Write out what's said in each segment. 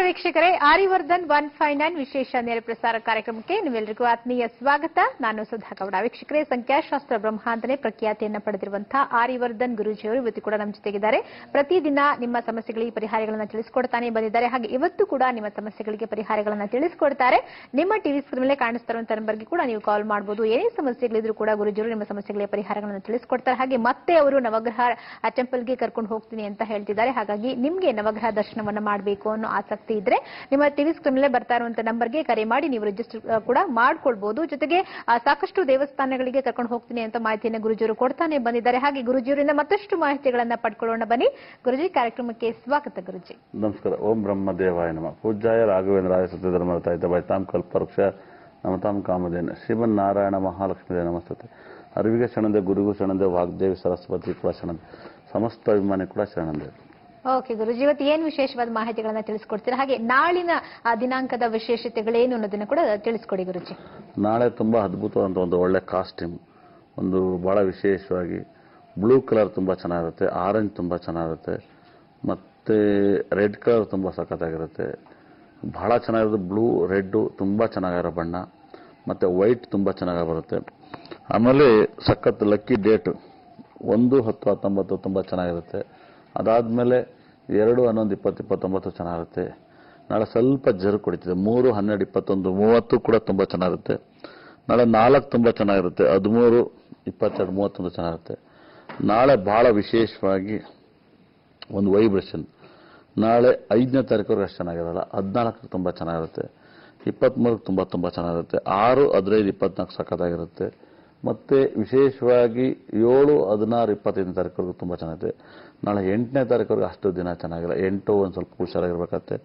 ವೀಕ್ಷಕರೇ, ಆರಿವರ್ಧನ್ 159 ವಿಶೇಷ ನೇರ ಪ್ರಸಾರ ಕಾರ್ಯಕ್ರಮಕ್ಕೆ ನಿಮ್ಮೆಲ್ಲರಿಗೂ ಆತ್ಮೀಯ ಸ್ವಾಗತ. ನಾನು ಸುಧಾ ಗೌಡ. ವೀಕ್ಷಕರೇ, ಸಂಖ್ಯಾಶಾಸ್ತ್ರ ಬ್ರಹ್ಮ ಅಂತಲೇ ಪ್ರಖ್ಯಾತಿಯನ್ನು ಪಡೆದಿರುವಂತಹ ಆರಿವರ್ಧನ್ ಗುರೂಜಿಯವರು ಇವತ್ತು ಕೂಡ ನಮ್ಮ ಜೊತೆಗಿದ್ದಾರೆ. ಪ್ರತಿದಿನ ನಿಮ್ಮ ಸಮಸ್ಯೆಗಳಿಗೆ ಪರಿಹಾರಗಳನ್ನು ತಿಳಿಸಿಕೊಡ್ತಾನೆ ಬಂದಿದ್ದಾರೆ. ಹಾಗೆ ಇವತ್ತು ಕೂಡ ನಿಮ್ಮ ಸಮಸ್ಯೆಗಳಿಗೆ ಪರಿಹಾರಗಳನ್ನು ತಿಳಿಸಿಕೊಡ್ತಾರೆ. ನಿಮ್ಮ ಟಿವಿ ಸ್ಕ್ರೀನ್ ಮೇಲೆ ಕಾಣಿಸ್ತಾ ಇರುವಂತಹ ನಂಬರ್ಗೆ ಕೂಡ ನೀವು ಕಾಲ್ ಮಾಡಬಹುದು. ಏನೇ ಸಮಸ್ಯೆಗಳಿದ್ರು ಕೂಡ ಗುರೂಜಿಯವರು ನಿಮ್ಮ ಸಮಸ್ಯೆಗಳಿಗೆ ಪರಿಹಾರಗಳನ್ನು ತಿಳಿಸಿಕೊಡ್ತಾರೆ. ಹಾಗೆ ಮತ್ತೆ ಅವರು ನವಗ್ರಹ ಟೆಂಪಲ್ಗೆ ಕರ್ಕೊಂಡು ಹೋಗ್ತೀನಿ ಅಂತ ಹೇಳ್ತಿದ್ದಾರೆ. ಹಾಗಾಗಿ ನಿಮಗೆ ನವಗ್ರಹ ದರ್ಶನವನ್ನು ಮಾಡಬೇಕು ಅನ್ನೋ ಆಸಕ್ತಿ ಇದ್ರೆ ನಿಮ್ಮ ಟಿವಿ ಸ್ಕ್ರೀನ್ ಮೇಲೆ ಬರ್ತಾ ಇರುವಂತಹ ನಂಬರ್ಗೆ ಕರೆ ಮಾಡಿ ನೀವು ರಿಜಿಸ್ಟರ್ ಕೂಡ ಮಾಡ್ಕೊಳ್ಬಹುದು. ಜೊತೆಗೆ ಸಾಕಷ್ಟು ದೇವಸ್ಥಾನಗಳಿಗೆ ಕರ್ಕೊಂಡು ಹೋಗ್ತೀನಿ ಅಂತ ಮಾಹಿತಿಯನ್ನು ಗುರುಜಿಯವರು ಕೊಡ್ತಾನೆ ಬಂದಿದ್ದಾರೆ. ಹಾಗೆ ಗುರುಜಿಯವರಿಂದ ಮತ್ತಷ್ಟು ಮಾಹಿತಿಗಳನ್ನ ಪಡ್ಕೊಳ್ಳೋಣ. ಬನ್ನಿ ಗುರುಜಿ, ಕಾರ್ಯಕ್ರಮಕ್ಕೆ ಸ್ವಾಗತ. ಗುರುಜಿ ನಮಸ್ಕಾರ. ಓಂ ಬ್ರಹ್ಮದೇವಾಯ ನಮಃ. ಪೂಜ್ಯಾಯ ರಾಘವೇಂದ್ರಾಯ ಸತ್ಯಧರ್ಮರತಾಯ ಬೈತಾಂ ಕಲ್ಪವೃಕ್ಷ ನಮತಾಂ ಕಾಮಧೇನ ಶ್ರೀಮನ್ನಾರಾಯಣ ಮಹಾಲಕ್ಷ್ಮೀ ನಮಸ್ತತೆ. ಅರಿವಿಗೆ ಶರಣದೆ, ಗುರುಗೂ ಶರಣದೆ, ವಾಗ್ದೇವಿ ಸರಸ್ವತಿ ಕೂಡ ಶರಣದೆ, ಸಮಸ್ತ ಅಭಿಮಾನಿ ಕೂಡ ಶರಣದೆ. ಓಕೆ ಗುರುಜಿ, ಇವತ್ತು ಏನು ವಿಶೇಷವಾದ ಮಾಹಿತಿಗಳನ್ನ ತಿಳಿಸ್ಕೊಡ್ತೀರಾ? ಹಾಗೆ ನಾಳಿನ ದಿನಾಂಕದ ವಿಶೇಷತೆಗಳೇನು ಅನ್ನೋದನ್ನ ಕೂಡ ತಿಳಿಸ್ಕೊಡಿ ಗುರುಜಿ. ನಾಳೆ ತುಂಬಾ ಅದ್ಭುತವಾದ ಒಂದು ಒಳ್ಳೆ ಕಾಸ್ಟ್ಯೂಮ್, ಒಂದು ಬಹಳ ವಿಶೇಷವಾಗಿ ಬ್ಲೂ ಕಲರ್ ತುಂಬಾ ಚೆನ್ನಾಗಿರುತ್ತೆ, ಆರೆಂಜ್ ತುಂಬಾ ಚೆನ್ನಾಗಿರುತ್ತೆ, ಮತ್ತೆ ರೆಡ್ ಕಲರ್ ತುಂಬಾ ಸಖತ್ತಾಗಿರುತ್ತೆ. ಬಹಳ ಚೆನ್ನಾಗಿರುತ್ತೆ. ಬ್ಲೂ ರೆಡ್ ತುಂಬಾ ಚೆನ್ನಾಗಿರೋ ಬಣ್ಣ, ಮತ್ತೆ ವೈಟ್ ತುಂಬಾ ಚೆನ್ನಾಗಿ ಬರುತ್ತೆ. ಆಮೇಲೆ ಸಖತ್ ಲಕ್ಕಿ ಡೇಟ್ 1-10-19 ತುಂಬಾ ಚೆನ್ನಾಗಿರುತ್ತೆ. ಅದಾದ್ಮೇಲೆ 2-11-20-29 ಚೆನ್ನಾಗಿರುತ್ತೆ. ನಾಳೆ ಸ್ವಲ್ಪ ಜರು ಕುಡಿತಿದೆ. 3-12-21-30 ಕೂಡ ತುಂಬಾ ಚೆನ್ನಾಗಿರುತ್ತೆ. ನಾಳೆ 4 ತುಂಬಾ ಚೆನ್ನಾಗಿರುತ್ತೆ. 13-22-31 ಚೆನ್ನಾಗಿರುತ್ತೆ. ನಾಳೆ ಬಹಳ ವಿಶೇಷವಾಗಿ ಒಂದು ವೈಬ್ರೇಷನ್. ನಾಳೆ 5ನೇ ತಾರೀಕು ಅಷ್ಟು ಚೆನ್ನಾಗಿರಲ್ಲ. 14 ತುಂಬಾ ಚೆನ್ನಾಗಿರುತ್ತೆ. 23 ತುಂಬಾ ಚೆನ್ನಾಗಿರುತ್ತೆ. 6-15-24 ಸಖತ್ತಾಗಿರುತ್ತೆ. ಮತ್ತೆ ವಿಶೇಷವಾಗಿ 7-16-25 ತಾರೀಕು ತುಂಬಾ ಚೆನ್ನಾಗಿದೆ. ನಾಳೆ 8ನೇ ತಾರೀಕು ಅಷ್ಟು ದಿನ ಚೆನ್ನಾಗಿಲ್ಲ. 8 ಒಂದು ಸ್ವಲ್ಪ ಹುಷಾರಾಗಿರ್ಬೇಕಾಗುತ್ತೆ.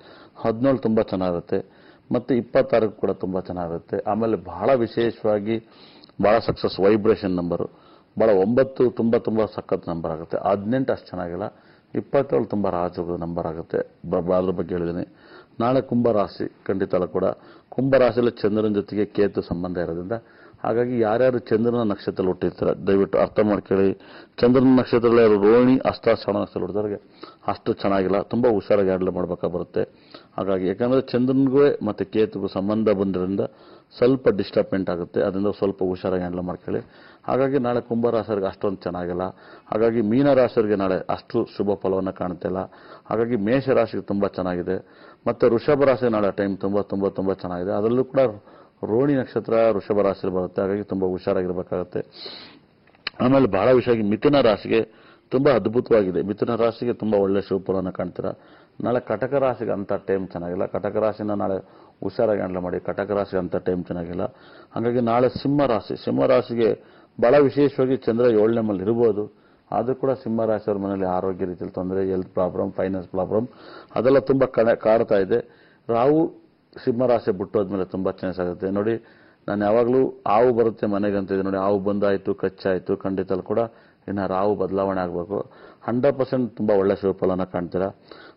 17 ತುಂಬಾ ಚೆನ್ನಾಗಿರುತ್ತೆ. ಮತ್ತೆ 26 ಕೂಡ ತುಂಬಾ ಚೆನ್ನಾಗಿರುತ್ತೆ. ಆಮೇಲೆ ಬಹಳ ವಿಶೇಷವಾಗಿ ಬಹಳ ಸಕ್ಸಸ್ ವೈಬ್ರೇಷನ್ ನಂಬರು ಬಹಳ 9 ತುಂಬಾ ಸಖತ್ ನಂಬರ್ ಆಗುತ್ತೆ. 18 ಅಷ್ಟು ಚೆನ್ನಾಗಿಲ್ಲ. 27 ತುಂಬಾ ರಾಜಯೋಗದ ನಂಬರ್ ಆಗುತ್ತೆ. ಅದ್ರ ಬಗ್ಗೆ ಹೇಳಿದ್ದೀನಿ. ನಾಳೆ ಕುಂಭರಾಶಿ ಖಂಡಿತ ಕೂಡ. ಕುಂಭರಾಶಿಯಲ್ಲಿ ಚಂದ್ರನ ಜೊತೆಗೆ ಕೇತು ಸಂಬಂಧ ಇರೋದ್ರಿಂದ, ಹಾಗಾಗಿ ಯಾರ್ಯಾರು ಚಂದ್ರನ ನಕ್ಷತ್ರದಲ್ಲಿ ಹುಟ್ಟಿರ್ತಾರೆ ದಯವಿಟ್ಟು ಅರ್ಥ ಮಾಡ್ಕೊಳ್ಳಿ. ಚಂದ್ರನ ನಕ್ಷತ್ರದಲ್ಲಿ ಯಾರು ರೋಹಿಣಿ, ಅಷ್ಟಾಶ್ರಮ ನಕ್ಷತ್ರ ಹುಟ್ಟಿದವ್ರಿಗೆ ಅಷ್ಟು ಚೆನ್ನಾಗಿಲ್ಲ. ತುಂಬಾ ಹುಷಾರಾಗಿ ಹ್ಯಾಂಡಲ್ ಮಾಡ್ಬೇಕಾ ಬರುತ್ತೆ. ಹಾಗಾಗಿ ಯಾಕಂದ್ರೆ ಚಂದ್ರನಿಗೂ ಮತ್ತೆ ಕೇತುಗೂ ಸಂಬಂಧ ಬಂದಿರೋದ್ರಿಂದ ಸ್ವಲ್ಪ ಡಿಸ್ಟರ್ಬೆಂಟ್ ಆಗುತ್ತೆ. ಅದರಿಂದ ಸ್ವಲ್ಪ ಹುಷಾರಾಗಿ ಹ್ಯಾಂಡಲ್ ಮಾಡ್ಕೊಳ್ಳಿ. ಹಾಗಾಗಿ ನಾಳೆ ಕುಂಭರಾಶಿಯವರಿಗೆ ಅಷ್ಟೊಂದು ಚೆನ್ನಾಗಿಲ್ಲ. ಹಾಗಾಗಿ ಮೀನರಾಶಿಯವರಿಗೆ ನಾಳೆ ಅಷ್ಟು ಶುಭ ಫಲವನ್ನು ಕಾಣ್ತಿಲ್ಲ. ಹಾಗಾಗಿ ಮೇಷರಾಶಿಗೆ ತುಂಬಾ ಚೆನ್ನಾಗಿದೆ. ಮತ್ತೆ ವೃಷಭ ರಾಶಿ ನಾಳೆ ಟೈಮ್ ತುಂಬಾ ಚೆನ್ನಾಗಿದೆ. ಅದರಲ್ಲೂ ಕೂಡ ರೋಹಿಣಿ ನಕ್ಷತ್ರ ವೃಷಭ ರಾಶಿಯಲ್ಲಿ ಬರುತ್ತೆ. ಹಾಗಾಗಿ ತುಂಬಾ ಹುಷಾರಾಗಿರ್ಬೇಕಾಗುತ್ತೆ. ಆಮೇಲೆ ಬಹಳ ವಿಷಯವಾಗಿ ಮಿಥುನ ರಾಶಿಗೆ ತುಂಬಾ ಅದ್ಭುತವಾಗಿದೆ. ಮಿಥುನ ರಾಶಿಗೆ ತುಂಬಾ ಒಳ್ಳೆ ಶುಭ ಫಲವನ್ನು ಕಾಣ್ತೀರಾ. ನಾಳೆ ಕಟಕ ರಾಶಿಗೆ ಅಂತ ಟೈಮ್ ಚೆನ್ನಾಗಿಲ್ಲ. ಕಟಕ ರಾಶಿನ ನಾಳೆ ಹುಷಾರಾಗಿ ಹ್ಯಾಂಡಲ್ ಮಾಡಿ. ಕಟಕ ರಾಶಿಗೆ ಅಂತ ಟೈಮ್ ಚೆನ್ನಾಗಿಲ್ಲ. ಹಾಗಾಗಿ ನಾಳೆ ಸಿಂಹ ರಾಶಿಗೆ ಬಹಳ ವಿಶೇಷವಾಗಿ ಚಂದ್ರ 7ನೇ ಮನೇಲಿ ಇರಬಹುದು. ಆದ್ರೂ ಕೂಡ ಸಿಂಹ ರಾಶಿಯವರ ಮನೆಯಲ್ಲಿ ಆರೋಗ್ಯ ರೀತಿಯಲ್ಲಿ ತೊಂದರೆ, ಹೆಲ್ತ್ ಪ್ರಾಬ್ಲಮ್, ಫೈನಾನ್ಸ್ ಪ್ರಾಬ್ಲಮ್ ಅದೆಲ್ಲ ತುಂಬಾ ಕಾಡ್ತಾ ಇದೆ. ರಾಹು ಸಿಂಹರಾಶಿ ಬಿಟ್ಟೋದ್ಮೇಲೆ ತುಂಬಾ ಚೇಂಜ್ ಆಗುತ್ತೆ. ನೋಡಿ, ನಾನು ಯಾವಾಗಲೂ ಹಾವು ಬರುತ್ತೆ ಮನೆಗೆ ಅಂತಿದ್ದೆ. ನೋಡಿ, ಹಾವು ಬಂದಾಯ್ತು, ಕಚ್ಚಾಯ್ತು. ಖಂಡಿತ ಕೂಡ ಇನ್ನು ರಾಹು ಬದಲಾವಣೆ ಆಗಬೇಕು. 100% ತುಂಬಾ ಒಳ್ಳೆ ಶುಭ ಫಲನ ಕಾಣ್ತೀರಾ.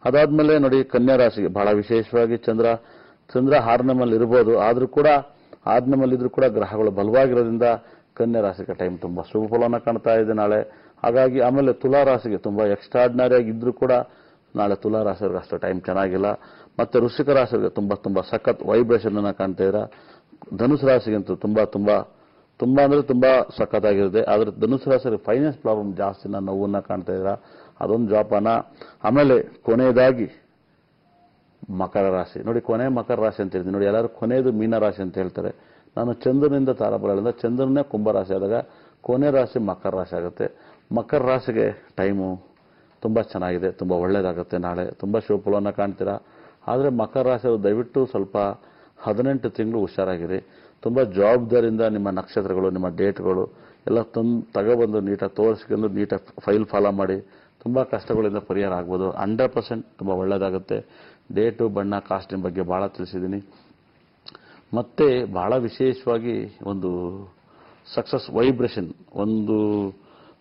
ಅದಾದ್ಮೇಲೆ ನೋಡಿ, ಕನ್ಯಾ ರಾಶಿಗೆ ಬಹಳ ವಿಶೇಷವಾಗಿ ಚಂದ್ರ 6ನೇ ಮನೇಲಿ ಇರಬಹುದು. ಆದ್ರೂ ಕೂಡ 6ನೇ ಮನೇಲಿ ಇದ್ರೂ ಕೂಡ ಗ್ರಹಗಳು ಬಲವಾಗಿರೋದ್ರಿಂದ ಕನ್ಯಾ ರಾಶಿಗೆ ಟೈಮ್ ತುಂಬಾ ಶುಭ ಫಲನ ಕಾಣ್ತಾ ಇದೆ ನಾಳೆ. ಹಾಗಾಗಿ ಆಮೇಲೆ ತುಲಾ ರಾಶಿಗೆ ತುಂಬಾ ಎಕ್ಸ್ಟ್ರಾರ್ಡಿನರಿ ಆಗಿದ್ರು ಕೂಡ ನಾಳೆ ತುಲಾ ರಾಶಿಯವರಿಗೆ ಅಷ್ಟು ಟೈಮ್ ಚೆನ್ನಾಗಿಲ್ಲ. ಮತ್ತೆ ವೃಶ್ಚಿಕ ರಾಶಿಯವರಿಗೆ ತುಂಬಾ ಸಖತ್ ವೈಬ್ರೇಷನ್ ಅನ್ನ ಕಾಣ್ತಾ ಇದ್ದೀರಾ. ಧನುಸು ರಾಶಿಗಂತೂ ತುಂಬಾ ಅಂದ್ರೆ ತುಂಬಾ ಸಖತ್ತಾಗಿರುತ್ತೆ. ಆದ್ರೆ ಧನುಸು ರಾಶಿಯವರಿಗೆ ಫೈನಾನ್ಸ್ ಪ್ರಾಬ್ಲಮ್ ಜಾಸ್ತಿ, ನೋವನ್ನ ಕಾಣ್ತಾ ಇದ್ದೀರಾ. ಅದೊಂದು ಜೋಪಾನ. ಆಮೇಲೆ ಕೊನೆಯದಾಗಿ ಮಕರ ರಾಶಿ. ನೋಡಿ, ಕೊನೆ ಮಕರ ರಾಶಿ ಅಂತ ಹೇಳ್ತೀನಿ. ನೋಡಿ, ಎಲ್ಲರೂ ಕೊನೆಯದು ಮೀನ ರಾಶಿ ಅಂತ ಹೇಳ್ತಾರೆ. ನಾನು ಚಂದ್ರನಿಂದ ತಾರಾಬಲದಿಂದ ಚಂದ್ರನೇ ಕುಂಭರಾಶಿ ಆದಾಗ ಕೊನೆ ರಾಶಿ ಮಕರ ರಾಶಿ ಆಗುತ್ತೆ. ಮಕರ ರಾಶಿಗೆ ಟೈಮು ತುಂಬಾ ಚೆನ್ನಾಗಿದೆ, ತುಂಬಾ ಒಳ್ಳೇದಾಗುತ್ತೆ. ನಾಳೆ ತುಂಬಾ ಶುಭ ಫಲವನ್ನು ಕಾಣ್ತೀರಾ. ಆದರೆ ಮಕರ ರಾಶಿಯವರು ದಯವಿಟ್ಟು ಸ್ವಲ್ಪ 18 ತಿಂಗಳು ಹುಷಾರಾಗಿರಿ. ತುಂಬಾ ಜವಾಬ್ದಾರಿಯಿಂದ ನಿಮ್ಮ ನಕ್ಷತ್ರಗಳು, ನಿಮ್ಮ ಡೇಟ್ಗಳು ಎಲ್ಲ ತಗೊಬಂದು ನೀಟಾಗಿ ತೋರಿಸ್ಕೊಂಡು ನೀಟಾಗಿ ಫೈಲ್ ಫಾಲೋ ಮಾಡಿ. ತುಂಬಾ ಕಷ್ಟಗಳಿಂದ ಪರಿಹಾರ ಆಗ್ಬೋದು. 100% ತುಂಬಾ ಒಳ್ಳೇದಾಗುತ್ತೆ. ಡೇಟು, ಬಣ್ಣ, ಕಾಸ್ಟ್ಯೂಮ್ ಬಗ್ಗೆ ಬಹಳ ತಿಳಿಸಿದ್ದೀನಿ. ಮತ್ತೆ ಬಹಳ ವಿಶೇಷವಾಗಿ ಒಂದು ಸಕ್ಸಸ್ ವೈಬ್ರೇಷನ್, ಒಂದು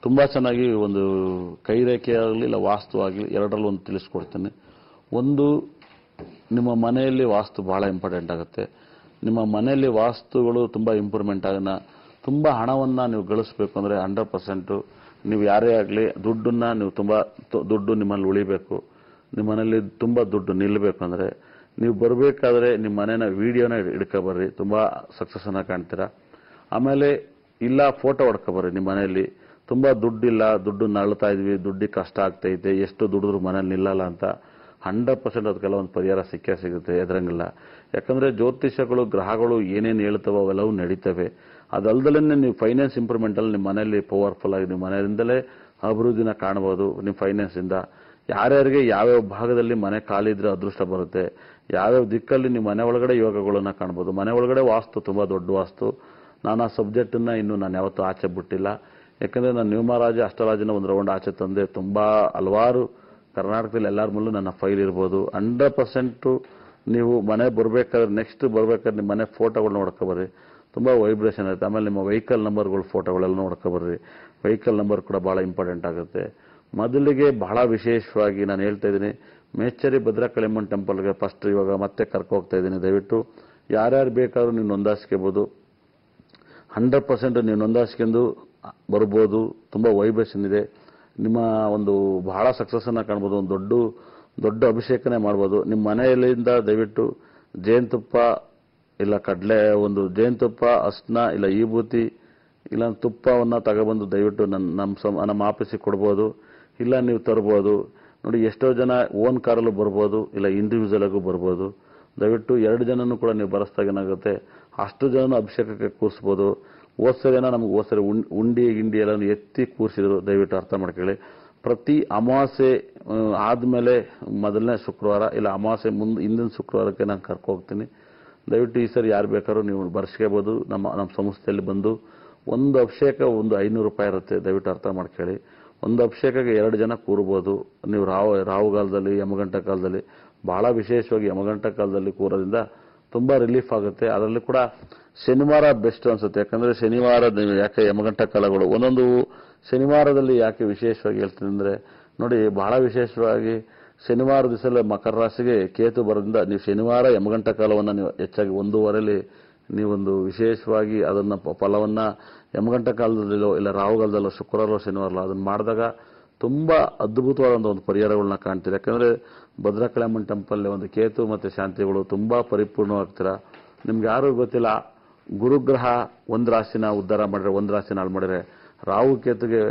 ತುಂಬಾ ಚೆನ್ನಾಗಿ ಒಂದು ಕೈರೇಖೆ ಆಗಲಿ ಇಲ್ಲ ವಾಸ್ತು ಆಗಲಿ ಎರಡರಲ್ಲೂ ಒಂದು ತಿಳಿಸ್ಕೊಡ್ತೇನೆ. ಒಂದು, ನಿಮ್ಮ ಮನೆಯಲ್ಲಿ ವಾಸ್ತು ಬಹಳ ಇಂಪಾರ್ಟೆಂಟ್ ಆಗುತ್ತೆ. ನಿಮ್ಮ ಮನೆಯಲ್ಲಿ ವಾಸ್ತುಗಳು ತುಂಬಾ ಇಂಪ್ರೂವ್ಮೆಂಟ್ ಆಗೋಣ. ತುಂಬಾ ಹಣವನ್ನ ನೀವು ಗಳಿಸಬೇಕು ಅಂದ್ರೆ 100% ನೀವು ಯಾರೇ ಆಗಲಿ ದುಡ್ಡನ್ನ ನೀವು ದುಡ್ಡು ನಿಮ್ಮಲ್ಲಿ ಉಳಿಬೇಕು. ನಿಮ್ಮ ಮನೆಯಲ್ಲಿ ತುಂಬಾ ದುಡ್ಡು ನಿಲ್ಲಬೇಕು ಅಂದ್ರೆ ನೀವು ಬರಬೇಕಾದ್ರೆ ನಿಮ್ಮ ಮನೆನ ವಿಡಿಯೋನ ಹಿಡ್ಕೊಬರ್ರಿ, ತುಂಬಾ ಸಕ್ಸಸ್ ಅನ್ನ ಕಾಣ್ತೀರಾ. ಆಮೇಲೆ ಇಲ್ಲ ಫೋಟೋ ಹೊಡ್ಕೊಬರ್ರಿ. ನಿಮ್ಮ ಮನೆಯಲ್ಲಿ ತುಂಬಾ ದುಡ್ಡಿಲ್ಲ, ದುಡ್ಡು ನಳ್ತಾ ಇದ್ವಿ, ದುಡ್ಡಿಗೆ ಕಷ್ಟ ಆಗ್ತೈತೆ, ಎಷ್ಟು ದುಡಿದ್ರು ಮನೇಲಿ ನಿಲ್ಲಲ್ಲ ಅಂತ 100% ಅದಕ್ಕೆಲ್ಲ ಒಂದು ಪರಿಹಾರ ಸಿಕ್ಕೇ ಸಿಗುತ್ತೆ, ಎದುರಂಗಿಲ್ಲ. ಯಾಕಂದ್ರೆ ಜ್ಯೋತಿಷಗಳು ಗ್ರಹಗಳು ಏನೇನು ಹೇಳ್ತವೋ ಅವೆಲ್ಲವೂ ನಡೀತವೆ. ಅದಲ್ದಲೇ ನೀವು ಫೈನಾನ್ಸ್ ಇಂಪ್ರೂವ್ಮೆಂಟ್ ಅಲ್ಲಿ ನಿಮ್ಮ ಮನೆಯಲ್ಲಿ ಪವರ್ಫುಲ್ ಆಗಿ ನಿಮ್ಮ ಮನೆಯಿಂದಲೇ ಅಭಿವೃದ್ಧಿನ ಕಾಣಬಹುದು. ನಿಮ್ಮ ಫೈನಾನ್ಸ್ ಇಂದ ಯಾರ್ಯಾರಿಗೆ ಯಾವ್ಯಾವ ಭಾಗದಲ್ಲಿ ಮನೆ ಖಾಲಿದ್ರೆ ಅದೃಷ್ಟ ಬರುತ್ತೆ, ಯಾವ್ಯಾವ ದಿಕ್ಕಲ್ಲಿ ನಿಮ್ಮ ಮನೆ ಒಳಗಡೆ ಯೋಗಗಳನ್ನ ಕಾಣಬಹುದು. ಮನೆ ಒಳಗಡೆ ವಾಸ್ತು ತುಂಬಾ ದೊಡ್ಡ ವಾಸ್ತು. ನಾನು ಆ ಸಬ್ಜೆಕ್ಟ್ ಅನ್ನ ಇನ್ನು ನಾನು ಯಾವತ್ತೂ ಆಚೆ ಬಿಟ್ಟಿಲ್ಲ. ಯಾಕಂದ್ರೆ ನಾನು ನ್ಯೂಮರಾಜ ಅಷ್ಟರಾಜನ ಒಂದು ರೌಂಡ್ ಆಚೆ ತಂದೆ. ತುಂಬಾ ಹಲವಾರು ಕರ್ನಾಟಕದಲ್ಲಿ ಎಲ್ಲಾರ ಮೂಲೂ ನನ್ನ ಫೈಲ್ ಇರ್ಬೋದು. 100% ನೀವು ಮನೆ ಬರ್ಬೇಕಾದ್ರೆ ನೆಕ್ಸ್ಟ್ ಬರ್ಬೇಕಾದ್ರೆ ನಿಮ್ಮ ಮನೆ ಫೋಟೋಗಳನ್ನ ನೋಡ್ಕೊಬರ್ರಿ, ತುಂಬಾ ವೈಬ್ರೇಷನ್ ಇರುತ್ತೆ. ಆಮೇಲೆ ನಿಮ್ಮ ವೆಹಿಕಲ್ ನಂಬರ್ಗಳು ಫೋಟೋಗಳೆಲ್ಲ ನೋಡ್ಕೊಬರ್ರಿ. ವೆಹಿಕಲ್ ನಂಬರ್ ಕೂಡ ಬಹಳ ಇಂಪಾರ್ಟೆಂಟ್ ಆಗುತ್ತೆ. ಮೊದಲಿಗೆ ಬಹಳ ವಿಶೇಷವಾಗಿ ನಾನು ಹೇಳ್ತಾ ಇದ್ದೀನಿ, ಮೇಚೇರಿ ಭದ್ರಕಾಳಿಯಮ್ಮನ ಟೆಂಪಲ್ಗೆ ಫಸ್ಟ್ ಇವಾಗ ಮತ್ತೆ ಕರ್ಕೊ ಹೋಗ್ತಾ ಇದ್ದೀನಿ. ದಯವಿಟ್ಟು ಯಾರ್ಯಾರು ಬೇಕಾದ್ರೂ ನೀವು ನೋಂದಾಯಿಸ್ಕೋಬಹುದು. 100% ನೀವು ನೋಂದಾಯಿಸ್ಕೊಂಡು ಬರ್ಬೋದು. ತುಂಬಾ ವೈಬ್ರೇಷನ್ ಇದೆ. ನಿಮ್ಮ ಒಂದು ಬಹಳ ಸಕ್ಸಸ್ ಅನ್ನ ಕಾಣ್ಬೋದು. ಒಂದು ದೊಡ್ಡ ಅಭಿಷೇಕನೇ ಮಾಡ್ಬೋದು. ನಿಮ್ಮ ಮನೆಯಲ್ಲಿಂದ ದಯವಿಟ್ಟು ಜೇನುತುಪ್ಪ ಇಲ್ಲ ಕಡಲೆ, ಒಂದು ಜೇನುತುಪ್ಪ, ಅರ್ಶಿನ ಇಲ್ಲ ವಿಭೂತಿ ಇಲ್ಲ ತುಪ್ಪವನ್ನ ತಗೊಬಂದು ದಯವಿಟ್ಟು ನಮ್ಮ ಆಫೀಸಿಗೆ ಕೊಡ್ಬೋದು. ಇಲ್ಲ ನೀವು ತರ್ಬೋದು. ನೋಡಿ ಎಷ್ಟೋ ಜನ ಓನ್ ಕಾರಲ್ಲೂ ಬರ್ಬೋದು, ಇಲ್ಲ ಇಂಡಿವಿಜುವಲ್ ಆಗೂ ಬರ್ಬೋದು. ದಯವಿಟ್ಟು 2 ಜನನೂ ಕೂಡ ನೀವು ಬರೆಸ್ದಾಗ ಏನಾಗುತ್ತೆ, ಅಷ್ಟು ಜನ ಅಭಿಷೇಕಕ್ಕೆ ಕೂರಿಸ್ಬೋದು. ಹೋದ್ಸರಿನ ನಮ್ಗೆ ಹೋದ್ಸರಿ ಉಂಡಿ ಗಿಂಡಿ ಎಲ್ಲ ಎತ್ತಿ ಕೂರಿಸಿದ್ರು. ದಯವಿಟ್ಟು ಅರ್ಥ ಮಾಡ್ಕೊಳ್ಳಿ. ಪ್ರತಿ ಅಮಾವಾಸ್ಯೆ ಆದ್ಮೇಲೆ ಮೊದಲನೇ ಶುಕ್ರವಾರ ಇಲ್ಲ ಅಮಾವಾಸ್ಯೆ ಹಿಂದಿನ ಶುಕ್ರವಾರಕ್ಕೆ ನಾನು ಕರ್ಕೊ ಹೋಗ್ತೀನಿ. ದಯವಿಟ್ಟು ಈ ಸರಿ ಯಾರು ಬೇಕಾದ್ರೂ ನೀವು ಬರ್ಸ್ಕೋಬಹುದು. ನಮ್ಮ ಸಂಸ್ಥೆಯಲ್ಲಿ ಬಂದು ಒಂದು ಅಭಿಷೇಕ ಒಂದು 500 ರೂಪಾಯಿ ಇರುತ್ತೆ. ದಯವಿಟ್ಟು ಅರ್ಥ ಮಾಡ್ಕೊಳ್ಳಿ. ಒಂದು ಅಭಿಷೇಕಕ್ಕೆ 2 ಜನ ಕೂರಬಹುದು. ನೀವು ರಾಹುಗಾಲದಲ್ಲಿ ಯಮಗಂಟ ಕಾಲದಲ್ಲಿ, ಬಹಳ ವಿಶೇಷವಾಗಿ ಯಮಗಂಟ ಕಾಲದಲ್ಲಿ ಕೂರೋದ್ರಿಂದ ತುಂಬಾ ರಿಲೀಫ್ ಆಗುತ್ತೆ. ಅದರಲ್ಲಿ ಕೂಡ ಶನಿವಾರ ಬೆಸ್ಟ್ ಅನ್ಸುತ್ತೆ. ಯಾಕಂದ್ರೆ ಶನಿವಾರ ಯಾಕೆ ಯಮಗಂಟ ಕಾಲಗಳು ಒಂದೊಂದು ಶನಿವಾರದಲ್ಲಿ ಯಾಕೆ ವಿಶೇಷವಾಗಿ ಹೇಳ್ತೀನಿ ಅಂದ್ರೆ, ನೋಡಿ ಬಹಳ ವಿಶೇಷವಾಗಿ ಶನಿವಾರ ದಿವಸ ಮಕರ ರಾಶಿಗೆ ಕೇತು ಬರೋದ್ರಿಂದ ನೀವು ಶನಿವಾರ ಯಮಗಂಟ ಕಾಲವನ್ನ ನೀವು ಹೆಚ್ಚಾಗಿ 1:30 ನೀವೊಂದು ವಿಶೇಷವಾಗಿ ಅದನ್ನ ಫಲವನ್ನ ಯಮಗಂಟ ಕಾಲದಲ್ಲೋ ಇಲ್ಲ ರಾಹುಗಾಲದಲ್ಲೋ ಶುಕ್ರವಾರ ಶನಿವಾರ ಅದನ್ನ ಮಾಡಿದಾಗ ತುಂಬಾ ಅದ್ಭುತವಾದ ಒಂದು ಪರಿಹಾರಗಳನ್ನ ಕಾಣ್ತೀರಿ. ಯಾಕಂದ್ರೆ ಭದ್ರಕಾಳಿಯಮ್ಮನ ಟೆಂಪಲ್ ಒಂದು ಕೇತು ಮತ್ತೆ ಶಾಂತಿಗಳು ತುಂಬಾ ಪರಿಪೂರ್ಣವಾಗ್ತೀರಾ. ನಿಮ್ಗೆ ಯಾರು ಗೊತ್ತಿಲ್ಲ, ಗುರುಗ್ರಹ ಒಂದು ರಾಶಿನ ಉದ್ಧಾರ ಮಾಡಿದ್ರೆ ಒಂದು ರಾಶಿನ ಹಾಳು ಮಾಡಿದ್ರೆ, ರಾಹು ಕೇತುಗೆ